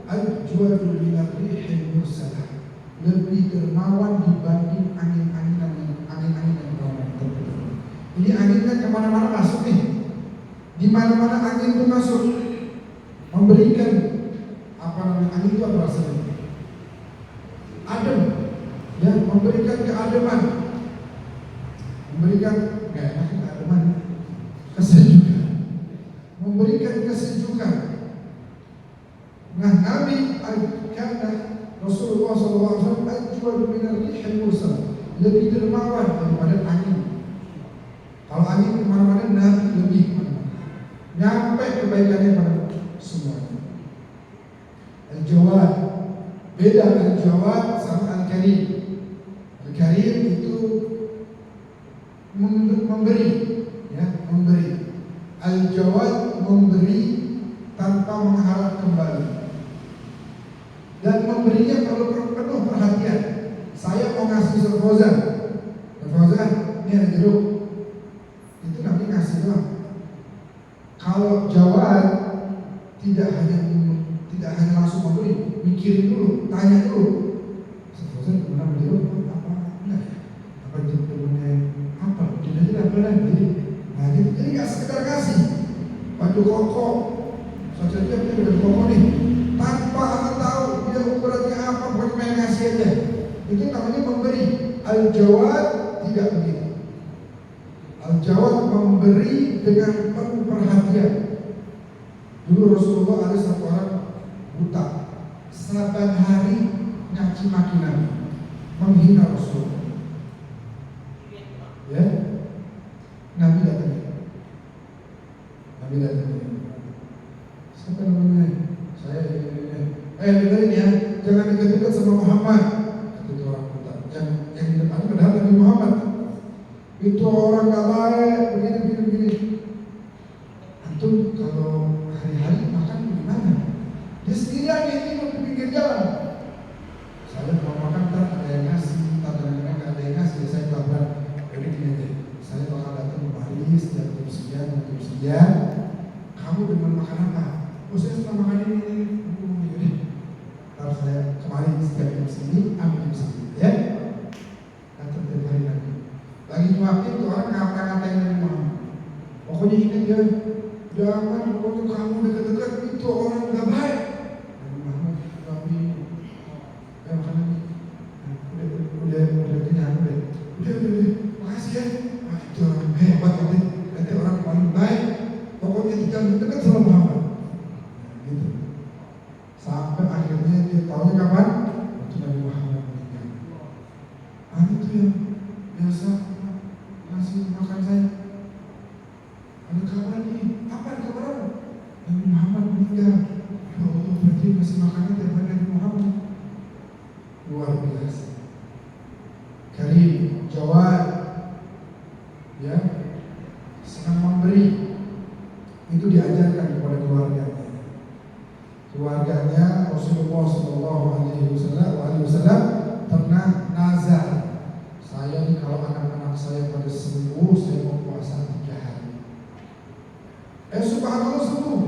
Speaker 1: al-juwadul binarihil mursalah, lebih dermawan dibanding angin-anginan yang terbentuk. Ini angin kan kemana-mana masuk nih. Di mana-mana angin itu masuk, memberikan apa namanya, angin itu apa rasanya? Adem, ya, memberikan keademan, memberikan nggak enak keademan, kesejukan, memberikan kesejukan. Nah, Nabi karena Rasulullah SAW ajwal minar rihil mursal, lebih dermawan daripada angin. Kalau angin kemana-mana, Nabi lebih nyampe kebaikannya pada semuanya. Al-Jawad, beda Al-Jawad sama Al-Karim. Al-Karim itu memberi, ya, memberi. Al-Jawad memberi tanpa mengharap kembali. Dan memberinya penuh perhatian. Saya mau ngasih Fauzan, ini ada jeruk, itu Nabi ngasih doang. Kalau Jawad tidak hanya langsung memberi, mikirin dulu, tanya dulu. Fauzan pernah beli jeruk apa? Enggak ya? Apa jeruknya apa? Tidak apa lagi. Nah, jadi nggak sekedar kasih baju koko, saja dia punya baju koko nih, tanpa anda tahu dia ukurannya apa, pokoknya main ngasih aja. Itu namanya memberi. Al-Jawad tidak begitu. Al-Jawad memberi dengan penuh perhatian. Dulu Rasulullah ada satu orang buta, saban hari nyaci maki Nabi, menghina Rasulullah. Ya, Nabi datang. Siapa namanya? Saya dengerin ya, jangan dekat-dekat sama Muhammad. Itu orang buta. Yang di depan padahal Nabi Muhammad. Itu orang gak baik, begini. Antum kalau hari-hari makan gimana? Dia sendirian minum di pinggir jalan. Saya mau makan, tak ada yang ngasih, tak ada yang ngasih. Saya kelaparan. Jadi gini aja, saya bakal datang kembali setiap jam sekian. Kamu demen makan apa? Oh, saya suka makan ini. Harus saya kemarin setiap jam segini, ambil jam segini, ya. Datang tiap hari lagi. Lagi nyuapin tuh orang ngata-ngatain dari Muhammad. Pokoknya ingat ya, jangan pokoknya kamu dekat-dekat itu orang gak baik. Nabi Muhammad, Nabi, makan lagi. Udah kenyang, udah, makasih ya. Itu orang hebat nanti orang paling baik. Pokoknya jangan dekat sama Muhammad. Gitu. Sampai akhirnya dia tahu kapan? Waktu Nabi Muhammad meninggal. Itu yang biasa ngasih makan saya. Ada kabar nih, apa kabar? Nabi Muhammad meninggal. Ya Allah, berarti ngasih makannya tiap hari Nabi Muhammad. Luar biasa. Karim, Jawad, ya, senang memberi. Itu diajarkan kepada keluarganya. Keluarganya Rasulullah SAW pernah nazar, saya nih kalau anak-anak saya pada sembuh, saya mau puasa 3 hari. Subhanallah, sembuh.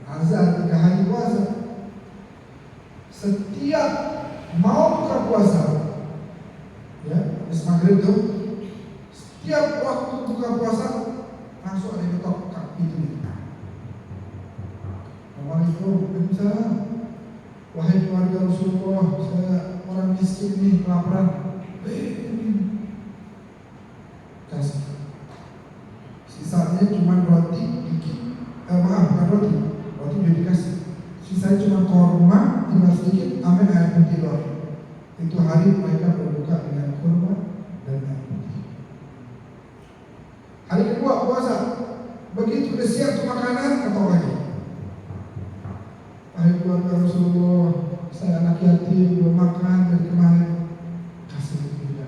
Speaker 1: Nazar 3 hari puasa. Setiap mau buka puasa, ya, habis maghrib tuh, setiap waktu buka puasa langsung ada yang ketok pintunya. Assalamualaikum, waalaikumsalam. Wahai keluarga Rasulullah, saya orang miskin nih, kelaparan. Kasih. Sisanya cuma roti dikit. Bukan roti udah dikasih. Sisanya cuma korma, tinggal sedikit, amin air putih doang. Itu hari mereka berbuka dengan korma dan air putih. Hari kedua puasa, begitu udah siap tuh makanan, ketok lagi. Hai keluarga Rasulullah, saya anak yatim, belum makan dari kemarin, kasih kita.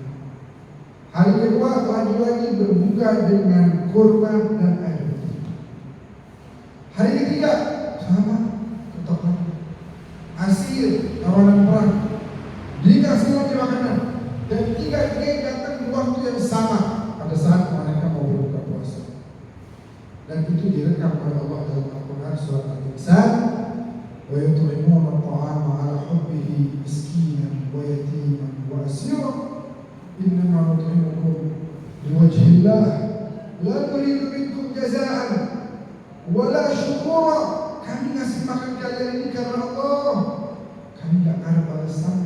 Speaker 1: Hari kedua lagi berbuka dengan kurban dan air putih. Hari ketiga sama, ketok lagi. Asir, tawanan perang, dikasih lagi makanan. Dan tiga-tiganya datang di waktu yang sama pada saat mereka mau berbuka puasa. Dan itu direkam oleh Allah dalam Al-Quran surat Al-Insan. Wa yut'imuna at-ta'ama 'ala hubbihi miskinan wa yatiman wa asira innama nut'imukum liwajhillah la nuridu minkum jazaa'an wa la syukura. Kami ngasih makan kalian ini karena Allah. Kami tidak harap balasan,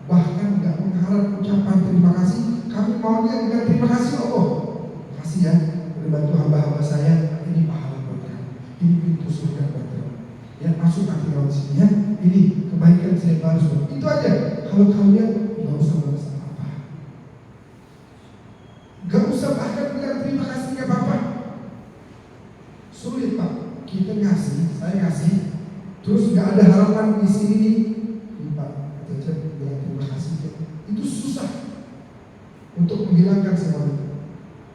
Speaker 1: bahkan tidak mengharap ucapan terima kasih. Kami maunya dengan terima kasih Allah. Terima kasih ya, sudah bantu hamba-hamba saya. Ini pahala buat kami. Ini pintu surga buat kami. masuk nanti lewat sini ya. Ini kebaikan saya balas. Itu aja. Kalau kalian nggak usah balas apa-apa, nggak usah bahkan bilang terima kasih nggak apa-apa. Sulit Pak, kita ngasih, saya ngasih, terus nggak ada harapan di sini nih, Pak, kita bilang terima kasih. Itu susah untuk menghilangkan semua itu,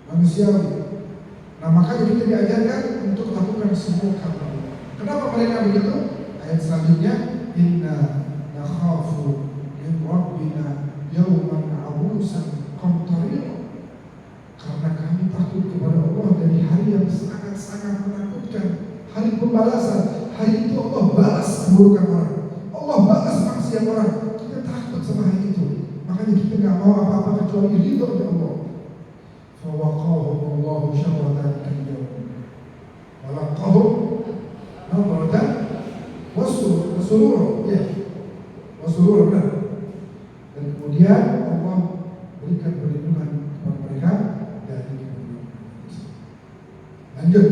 Speaker 1: manusiawi. Nah makanya kita diajarkan untuk lakukan semua karena Allah. Kenapa mereka begitu? Ayat selanjutnya, Inna nakhafu min rabbina yawman abusan qamtarira. Karena kami takut kepada Allah dari hari yang sangat-sangat menakutkan, hari pembalasan. Hari itu Allah balas keburukan orang, Allah balas maksiat orang. Kita takut sama hari itu. Makanya kita nggak mau apa-apa kecuali ridho dari Allah. Fawaqahum Allahu syarra dzalikal yawm. Walaqahum nadratan wasurur. Ya. Wasurur benar. Dan kemudian Allah berikan perlindungan kepada mereka dari keburukan. Lanjut.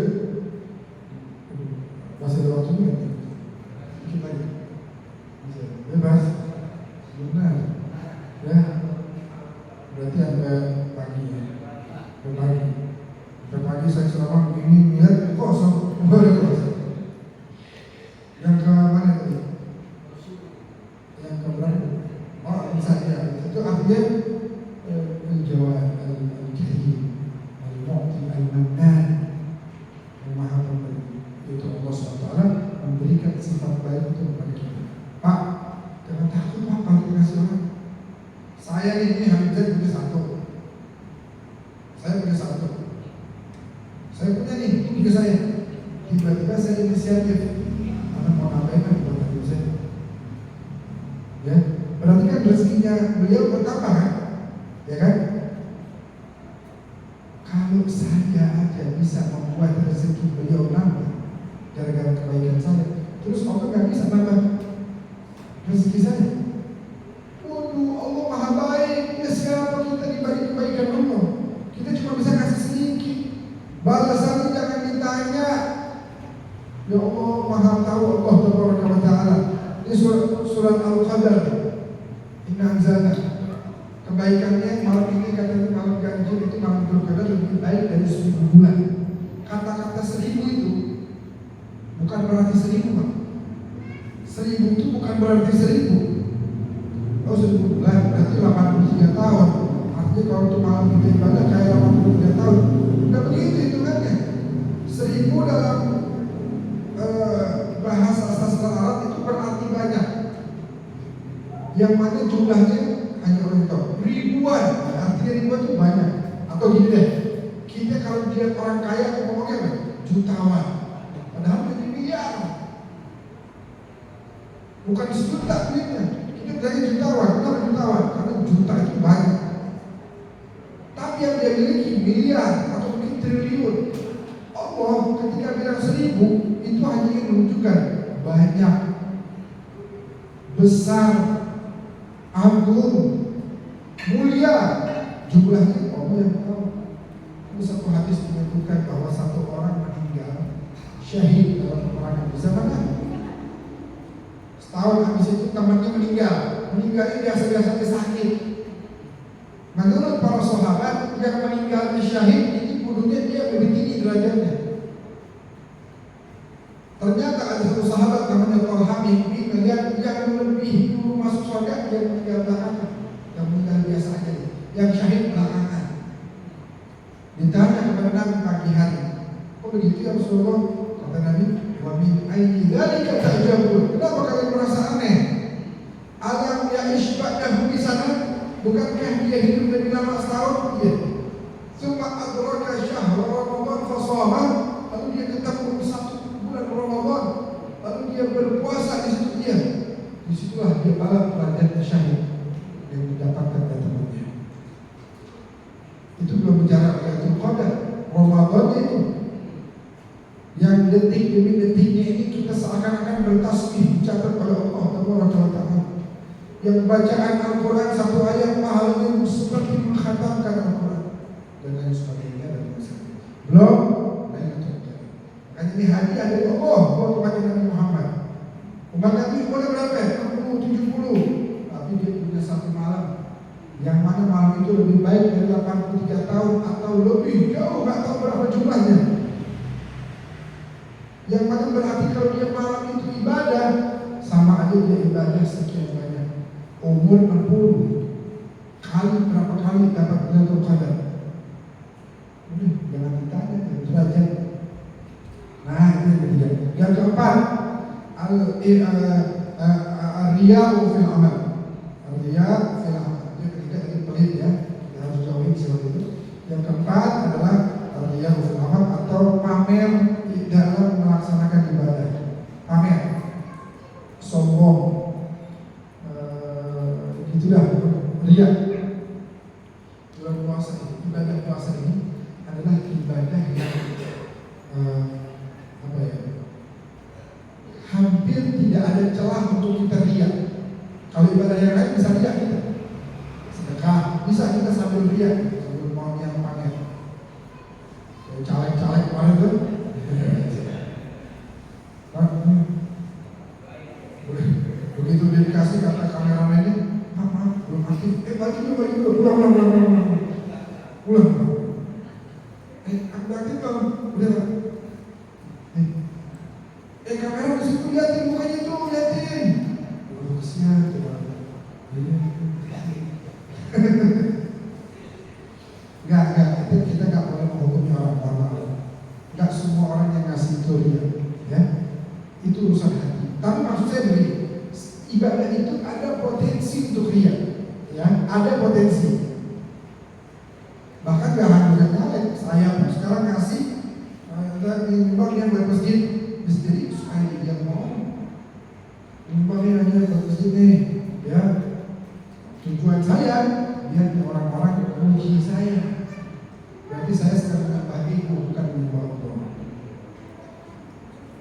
Speaker 1: Masih ada waktu nggak? Dikit lagi. Bisa. Bebas. Benar. Ya. Berarti sampai pagi ya. Sampai pagi saya selama begini lihat kosong. Boleh kosong. Yang ke mana tadi? Yang ke berapa? Oh bisa ya. Itu artinya penjawaan al-Karim, al-Mu'ti, al-Mannan, yang Maha Pemberi. Itu Allah SWT memberikan sifat baik itu kepada kita. Pak, jangan takut Pak kalau dikasih orang. Saya ini Hamzah punya satu. Saya punya satu. Saya punya nih, ini ke saya. Tiba-tiba saya inisiatif. Anak mau ngapain kan buat hidup saya? Ya, berarti kan rezekinya beliau bertambah kan? Ya kan? Kalau saya aja bisa membuat rezeki beliau nambah gara-gara kebaikan saya, terus Allah nggak bisa nambah rezeki saya. Waduh, Allah Maha baik. Ya siapa kita dibagi kebaikan Allah? Kita cuma bisa kasih sedikit. Balasannya jangan ditanya. Ya Allah Maha tahu, Allah Tabaraka wa Ta'ala. Ini surat Al-Qadar. Inna anzalna. Kebaikannya malam ini katanya malam ganjil itu malam Al-Qadar lebih baik dari 1000 bulan. Kata-kata 1000 itu bukan berarti 1000 Pak. 1000 itu bukan berarti 1000. Oh 1000 bulan berarti 83 tahun. Artinya kalau untuk malam kita ibadah kayak 83 tahun. Udah begitu hitungannya. 1000 dalam bahasa sastra Arab itu berarti banyak. Yang mana jumlahnya hanya orang tahu. Ribuan, artinya ribuan itu banyak. Atau gini deh, kita kalau lihat orang kaya ngomongnya apa? Jutawan. Padahal itu miliar. Bukan sejuta duitnya. Kita bilangnya jutawan. Kenapa jutawan? Karena juta itu banyak. Tapi yang dia miliki miliar atau mungkin triliun. Allah ketika bilang 1000 itu hanya ingin menunjukkan banyak, besar, agung, mulia. Jumlahnya Allah yang tahu. Ini satu hadis menyebutkan bahwa satu orang meninggal syahid dalam peperangan di zaman Nabi. Setahun habis itu temannya meninggal. Meninggalnya biasa-biasa sakit. Menurut para sahabat yang meninggalnya syahid ini kudunya dia lebih tinggi derajatnya. Ternyata ada satu sahabat namanya Talha bin melihat yang lebih dulu masuk surga yang meninggal belakangan, yang meninggal biasa aja, yang syahid belakangan. Ditanya kepada Nabi pagi hari, kok begitu ya Rasulullah? Kata Nabi, wa min ayyi dzalika ta'jabun. Kenapa kalian merasa aneh? Alam ya'ish ba'dahu di sana, bukankah dia hidup lebih lama setahun? Iya. Summa adraka syahra Ramadan fasama, lalu dia ketemu satu bulan Ramadan, lalu dia berpuasa di situ dia. Disitulah dia balap derajatnya syahid yang didapatkan dari temannya. Itu belum bicara Lailatul Qadar. Ramadan itu yang detik demi detiknya ini kita seakan-akan bertasbih dicatat oleh Allah Tabaraka wa Ta'ala. Yang bacaan Al-Quran satu ayat pahalanya seperti mengkhatamkan Al-Quran dan lain sebagainya dan sebagainya. Belum Lailatul Qadar. Kan ini hadiah dari Allah buat umat Nabi Muhammad. tahun atau lebih jauh, nggak tahu berapa jumlahnya. Yang mana berarti kalau dia malam itu ibadah, sama aja dia ibadah sekian banyak. Umur 60 kali berapa kali dapat Lailatul Qadar? Udah, jangan ditanya derajat. Nah, itu yang ketiga. Yang keempat, al-riya'u fil amal. Al-riya' fil amal. Yang ketiga ini pelit ya. Kita harus jauhin seperti itu. Yang keempat adalah al-riya'u fil amal atau pamer dalam melaksanakan ibadah. Pamer, sombong, gitulah, riya. Bulan puasa ini, ibadah puasa ini adalah ibadah yang hampir tidak ada celah untuk kita riya. Kalau ibadah yang lain bisa riya kita, sedekah bisa kita sambil riya, sambil mau yang pamer. Caleg-caleg kemarin tuh. Begitu dia dikasih kata kameramennya, maaf, belum aktif. Bagi dulu, pulang. Aku aktif belum? Udah. Kamera di situ, liatin mukanya tuh, liatin. Kesian tuh. Enggak, kita nggak boleh menghukumi orang. Nggak semua orang yang ngasih itu dia, ya. Itu urusan hati. Tapi maksud saya begini, ibadah itu ada potensi untuk ria, ya, ada potensi. Bahkan gak hanya nyalek, saya pun sekarang ngasih nyumbang yang buat masjid, jadi supaya dia mau nyumbangin aja buat masjid nih, ya. Tujuan saya biar orang-orang memuji saya. Berarti saya sedang menambah ilmu, bukan menyembah Allah.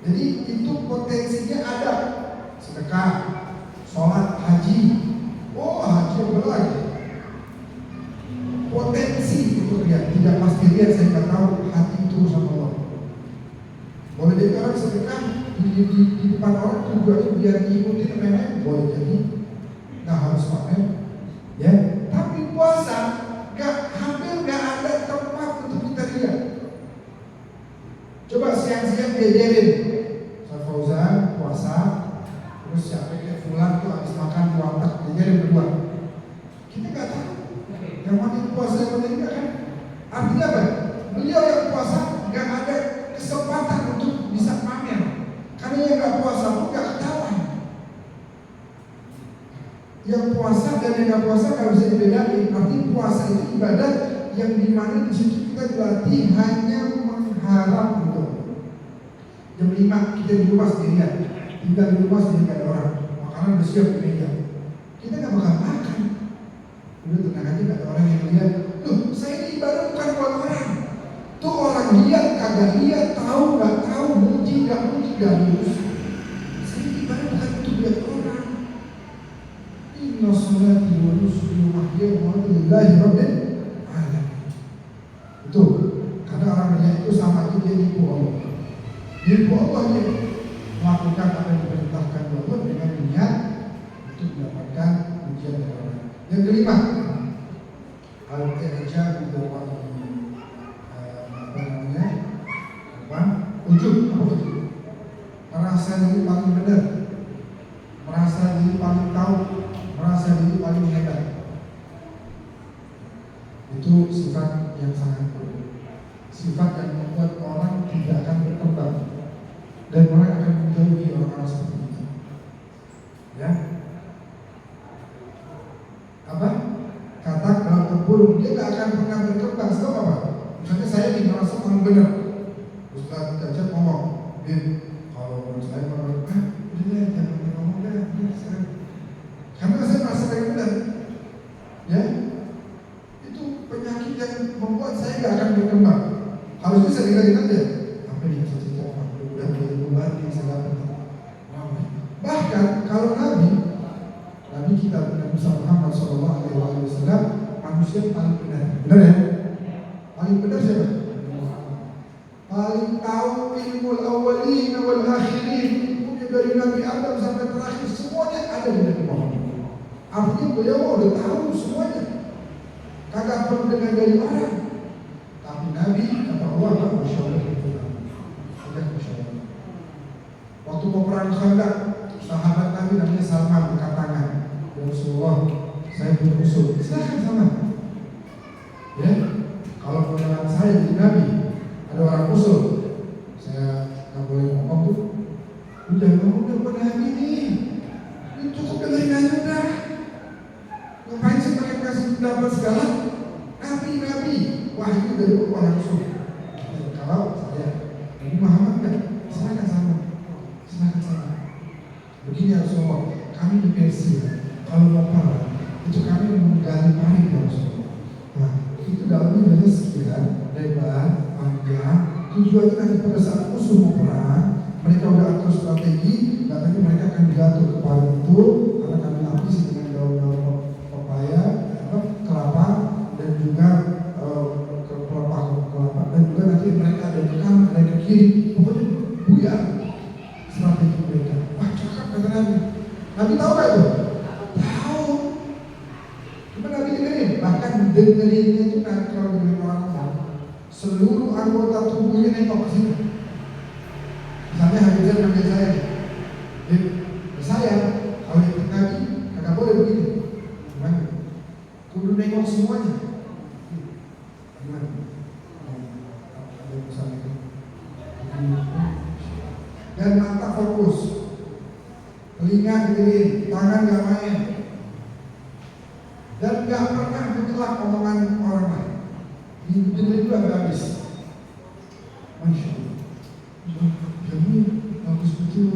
Speaker 1: Jadi itu potensinya ada. Sedekah, sholat, haji. Oh, haji apa lagi? Potensi untuk lihat, tidak pasti lihat, saya nggak tahu hati itu sama Allah. Boleh jadi orang sedekah di depan orang tujuannya biar diikuti memang boleh jadi, nggak harus pamer, ya. Tapi puasa hampir nggak ada tempat untuk kita lihat. Coba siang-siang diajarin, Ustaz Fauzan puasa, terus siapa kayak Fulan tuh habis makan puasa, diajarin berdua. Kita nggak tahu yang mana yang puasa yang mana enggak kan? Artinya apa? Beliau yang puasa nggak ada kesempatan untuk bisa pamer, karena yang nggak puasa pun nggak ketahuan. Yang puasa dan yang nggak puasa nggak bisa dibedain. Artinya puasa itu ibadah yang dimana di situ kita dilatih hanya mengharap gitu. Jam 5 kita di rumah sendirian, tinggal di rumah sendirian, nggak ada orang, makanan udah siap di meja, kita nggak bakal makan. Udah tenang aja, nggak ada orang yang lihat. Loh, saya ini ibadah bukan buat orang. Tuh orang lihat, kagak lihat, tahu nggak tahu, muji nggak muji, nggak lulus. Saya ini ibadah bukan untuk lihat orang. Inna sholati wa nusuki wa mahyaya wa mamati lillahi rabbil alamin. Itu karena orang lihat itu sama aja dia nipu Allah. Nipu Allah dia melakukan apa yang diperintahkan Allah dengan niat untuk mendapatkan pujian dari orang. Yang kelima, al-i'jab ujub, merasa diri paling benar, merasa diri paling tahu, merasa diri paling hebat. Itu sifat yang sangat buruk, sifat yang membuat orang tidak akan berkembang dan orang akan menjauhi orang-orang seperti itu. Ya, apa? Kata kalau terburuk dia tidak akan pernah berkembang. Sebab apa? Misalnya saya ini merasa paling benar, Ustaz Cacat ngomong, kalau menurut saya udah jangan ngomong dah, karena saya merasa paling benar. Ya, itu penyakit yang membuat saya tidak akan berkembang. Harusnya saya tinggalin aja. Apa dia Cacat udah berubah di segala. Bahkan kalau Nabi kita Nabi Muhammad SAW manusia paling benar, benar ya? Paling benar siapa? Paling tahu ilmu awalin wal akhirin, ilmunya dari Nabi Adam sampai terakhir semuanya ada di Nabi Muhammad. Artinya beliau udah tahu semuanya, kagak perlu dengar dari orang. perang Khandaq, sahabat Nabi namanya Salman angkat tangan, ya Rasulullah, saya punya musuh. Silakan Salman. Ya, kalau mendengar saya di Nabi ada orang musuh, saya nggak boleh ngomong tuh. Udah pada Nabi nih, ini cukup dengerin aja udah. Ngapain sih pakai kasih pendapat segala? Nabi, wahyu dari Allah langsung. Kalau saya, Nabi Muhammad kan, silakan sama. Begini ya Rasulullah, kami di Persia, kalau mau perang, itu kami menggali parit ya Rasulullah. Nah, itu dalamnya banyak sekian, lebar, panjang. Tujuannya nanti pada saat musuh mau perang, mereka udah atur strategi, katanya mereka akan jatuh ke parit itu, karena kami lapisi dengan daun-daun pepaya, kelapa, dan juga kelapa, dan juga nanti mereka ada di kanan, ada di kiri, pokoknya buyar strategi mereka. Wah cakep kata Nabi. Nabi tahu gak itu? Tahu. Cuma Nabi dengerin. Bahkan dengerinnya itu nanti kalau dengerin orang ngomong, seluruh anggota tubuhnya nengok ke sini. Misalnya Habibzan manggil saya nih, saya kalau ikut Nabi kagak boleh begitu. Gimana? Kudu nengok semuanya. Gimana? Ada pesan itu. Dan mata fokus, telinga dengerin, tangan gak main, dan gak pernah mengelak omongan orang lain. Dengerin juga gak habis. Masya Allah, jadi bagus betul.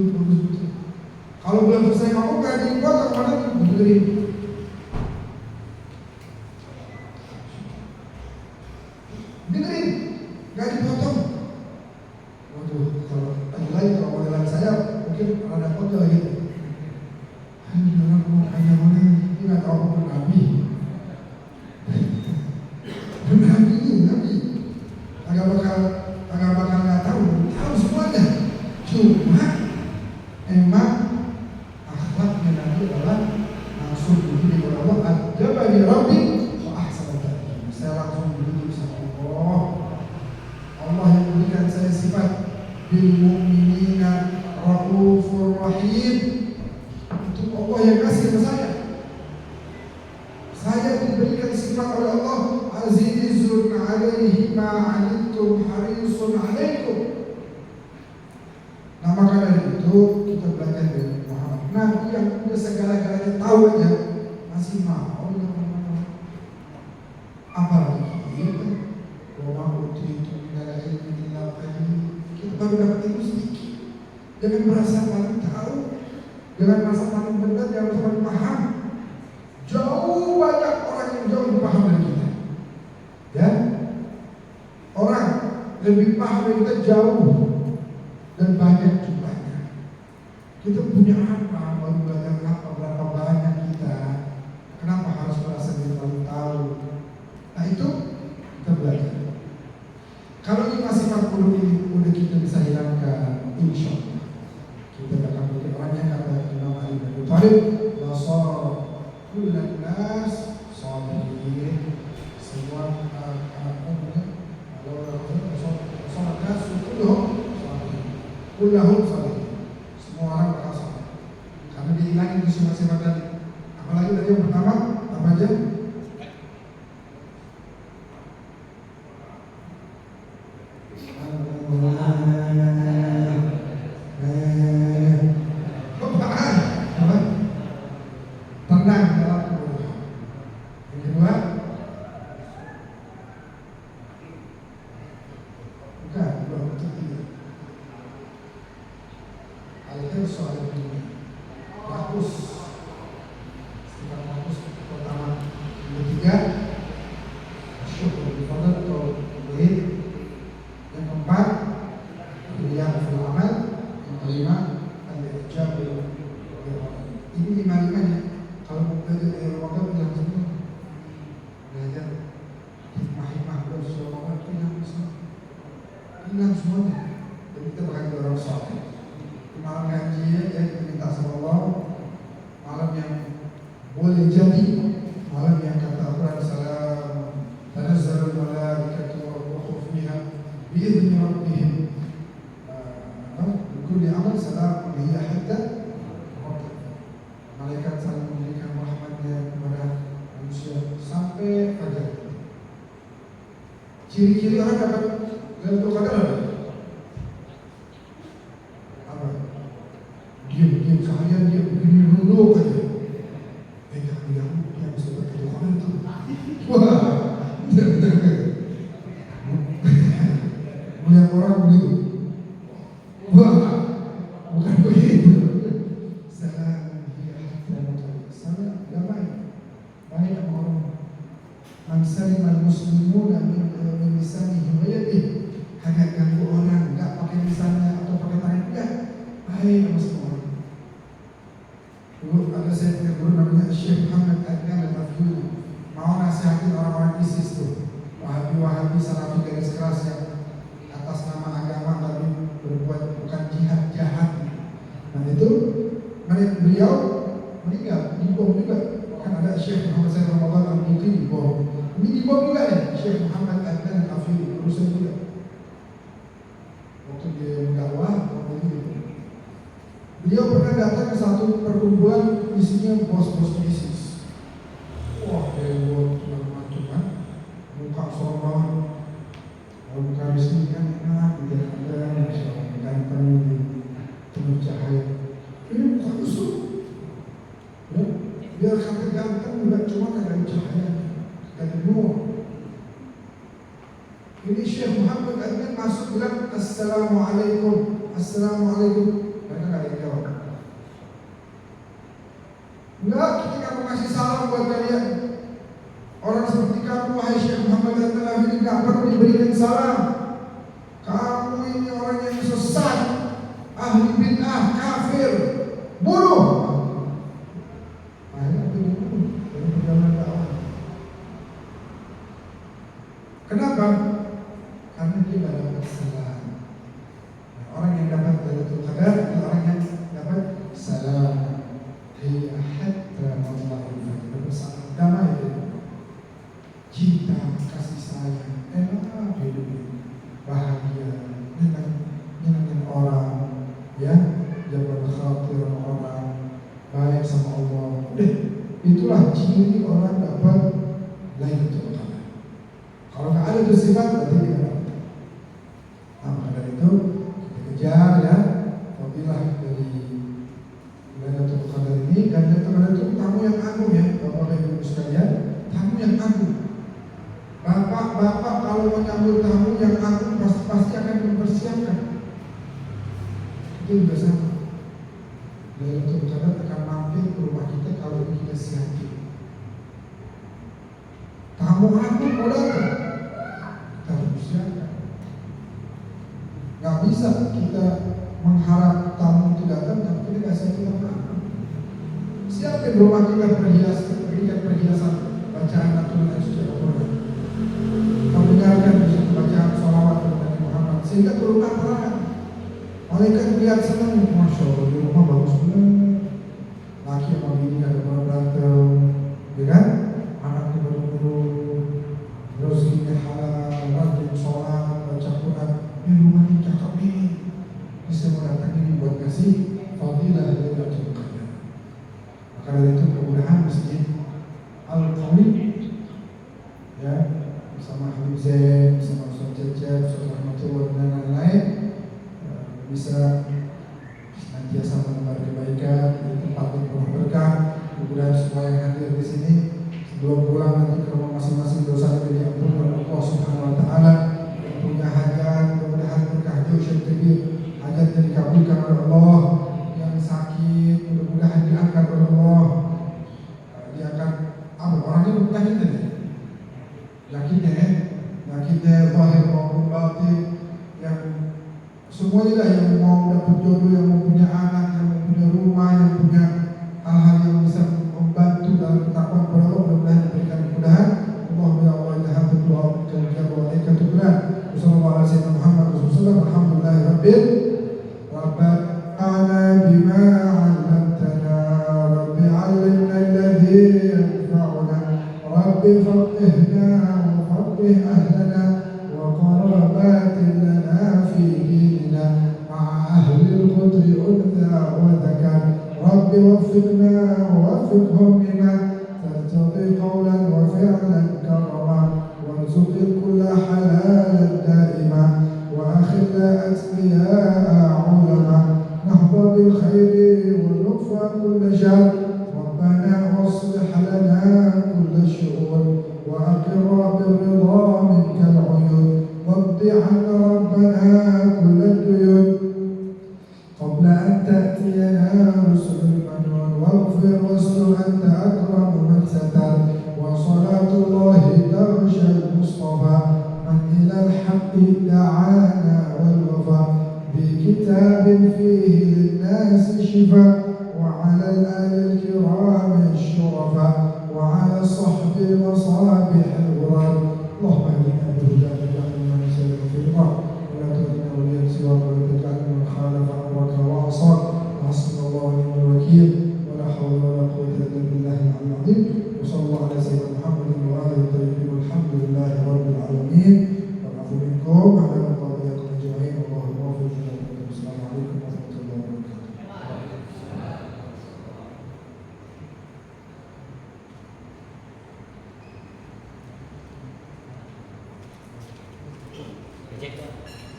Speaker 1: Kalau belum selesai ngomong gak dipotong, mana dengerin. Dengerin, gak dipotong. Waduh, kalau lagi kalau modelan saya mungkin ada foto lagi. Hanya mana ini nggak tahu apa Nabi. Nabi, agak bakal nggak tahu semuanya. Cuma emang akhlaknya Nabi adalah langsung begini kepada Allah. Ada bagi Rabbi wa ahsana ta'lim. Saya langsung begini sama Allah. Allah yang memberikan saya sifat bil mu'minina raufur rahim. Itu Allah yang kasih ke saya. Saya diberikan sifat oleh Allah azizun alaihi ma anittum harisun alaikum. Nah maka dari itu kita belajar dari Muhammad. Nabi yang udah segala-galanya tahu aja masih mau apalagi kita bahwa itu negara ini dilakukan. Kita baru dapat itu sedikit. Jangan merasa paling tahu, jangan merasa paling benar, jangan merasa paling paham. Jauh banyak orang yang jauh lebih paham dari kita. Ya, orang lebih paham dari kita jauh dan banyak jumlahnya. Kita punya apa? Baru belajar apa? Berapa banyak kita? Kenapa harus merasa diri paling tahu? Nah itu kita belajar. Kalau ini masih 40 ini udah kita bisa hilangkan, insya Allah kita akan menjadi orang yang kata Imam Ali bin Abi Thalib, basar kullan nas salihin. Semua kullahum salihin. Semua orang bakal saleh. Karena dihilangin di sifat-sifat tadi. Apalagi tadi yang pertama apa aja? Tenang dalam kebodohan. Yang kedua, belum ketiga. Al-Hirsu ala dunia. Fokus. Sifat fokus pertama. Yang ketiga, syukur bifadl atau bid. Yang keempat, riyad fil amal. Yang kelima, al-ijab bil. Ini lima-limanya. Kalau mau belajar dari Ramadan bilang semua. Belajar hikmah-hikmah dari Ramadan hilang semuanya. Jadi kita bakal jadi orang saleh. Malam ngaji ya kita minta sama Allah. Malam yang boleh jadi malam yang kata Al-Quran salam tanazzalul malaikatu war-ruhu fiha bi'izni rabbihim kulli amal salam hiya Ciri-ciri orang dapat Lailatul Qadar apa? Diam seharian dia begini dulu aja. Jangan bilang yang bisa dapat Lailatul Qadar itu. Wah, melihat orang begitu. Wah, bukan begitu. Salam damai, baik sama orang. Salim al-muslimuna min lisanihi wa yadihi. Hanya ganggu orang, enggak pakai lisannya atau pakai tangan, enggak. Baik sama semua orang. Dulu ada saya punya guru namanya Syekh Muhammad Adnan al-Afyuni. Mau nasihatin orang-orang ISIS tuh, Wahabi Salafi garis keras yang atas nama agama tapi berbuat bukan jihad jahat. Nah itu beliau meninggal, dibom juga. Kan ada Syekh Muhammad Said Ramadan al-Buti dibom. Ini dibom juga ya, Syekh Muhammad Adnan al-Afyuni, urusan juga. Waktu dia mendakwah, beliau pernah datang ke satu perkumpulan isinya bos-bos ISIS. Wah, hebat, macam kan, muka sombong, muka resmi kan enak, tidak ada, ganteng, penuh cahaya. Ini muka musuh, ya, biar kata ganteng juga cuma ada cahaya. Kedua, ini Syekh Muhammad Adnan masuk bilang Assalamualaikum, Assalamualaikum. Mereka nggak ada jawab. Enggak, kita nggak mau kasih salam buat kalian. Orang seperti kamu, wahai Syekh Muhammad Adnan, ini nggak perlu diberikan salam. Kamu ini orang yang sesat, ahli bid'ah, kafir, bunuh. Akhirnya dibunuh dari perjalanan dakwah. Kenapa? Karena dia tidak dapat salam. Nah, orang yang dapat Lailatul Qadar adalah orang yang dapat salam. Hiya hatta matla'il fajr. Salam damai, cinta, kasih sayang, enak hidup ini, bahagia, nyenangin orang, ya, jaga khatir orang, baik sama Allah. Itulah ciri orang dapat Lailatul Qadar. Kalau nggak ada itu sifat, berarti dia nggak dapat. Nah, maka dari itu kita kejar ya, fadilah dari Lailatul Qadar ini. Dan Lailatul Qadar itu tamu yang agung ya, Bapak Ibu sekalian, tamu yang agung. Bapak kalau menyambut tamu yang agung pasti akan mempersiapkan. Itu juga sama. Lailatul Qadar akan mampir ke rumah kita kalau kita siapin. Tamu agung mau datang, kita harus siapkan. Gak bisa kita mengharap tamu itu datang tapi kita gak siapin apa-apa. Siapin rumah kita perhiasan, berikan perhiasan bacaan Al-Quran suci Al-Quran. Mendengarkan bacaan salawat kepada Nabi Muhammad sehingga ke rumah terang. Malaikat lihat senang, masya Allah di rumah bagus banget. Laki sama bini ada berantem, ya kan? Anaknya baru-baru, rezekinya halal, rajin sholat, baca Quran. Ini rumah ini cakep nih, bisa mendatang ini buat kasih fadilah Lailatul Qadar. Maka dari itu mudah-mudahan masjid Al-Qawi ya, bersama Habib Zain, bersama Ustaz Cecep, Ustaz Rahmatullah dan lain-lain bisa senantiasa menebar kebaikan di tempat yang penuh berkah. Mudah-mudahan semua yang hadir di sini sebelum pulang nanti ke rumah masing-masing dosa diampuni oleh Allah Subhanahu Wa Taala. Yang punya hajat mudah-mudahan berkah jauh tinggi, hajatnya dikabulkan oleh Allah. Yang sakit mudah-mudahan diangkat oleh Allah. Dia akan apa? Orangnya penyakitnya nih, yakitnya zahir maupun batin, yang semuanya lah, yang mau dapat jodoh, yang mau punya anak, yang mau punya rumah, yang punya hal-hal yang bisa membantu dalam ketakwaan kepada Allah, mudah-mudahan diberikan kemudahan. Allahumma ya Allah ilaha berdoa dan berdoa ketublah. Wassalamualaikum warahmatullahi wabarakatuh. Alhamdulillahirabbil Rabbana bima 'allamtana rabbi 'allimna alladhi yanfa'una rabbi faqihna wa faqih ahlana wa qarabatin lana fi dinina ma'a ahli al-qudri unsa wa zakar rabbi waffiqna wa waffiqhum lima tartadi qawlan wa fi'lan karama warzuq kulla halal الرجال ربنا واصلح لنا كل الشؤون وأقر بالرضا منك العيون واقض عنا ربنا كل الديون قبل أن تأتينا رسل المنون واغفر واستر أنت أكرم من ستر وصلاة الله تغشى المصطفى من إلى الحق دعانا والوفا بكتاب فيه للناس شفاء وعلى الآل الكرام الشرفاء وعلى الصحب المصابيح الغرار اللهم اهدنا بهداك واجعلنا من سلك في النار ولا تهدنا وليا سواك ولا تجعلنا من خالف امرك وعصاك حسبنا الله ونعم الوكيل ولا حول ولا قوه الا بالله العلي العظيم وصلى الله على سيدنا محمد واله الطيبين والحمد لله رب العالمين والعفو منكم على مقابلكم اجمعين والله الموفق لكم السلام عليكم ورحمه الله وبركاته.
Speaker 2: Reject.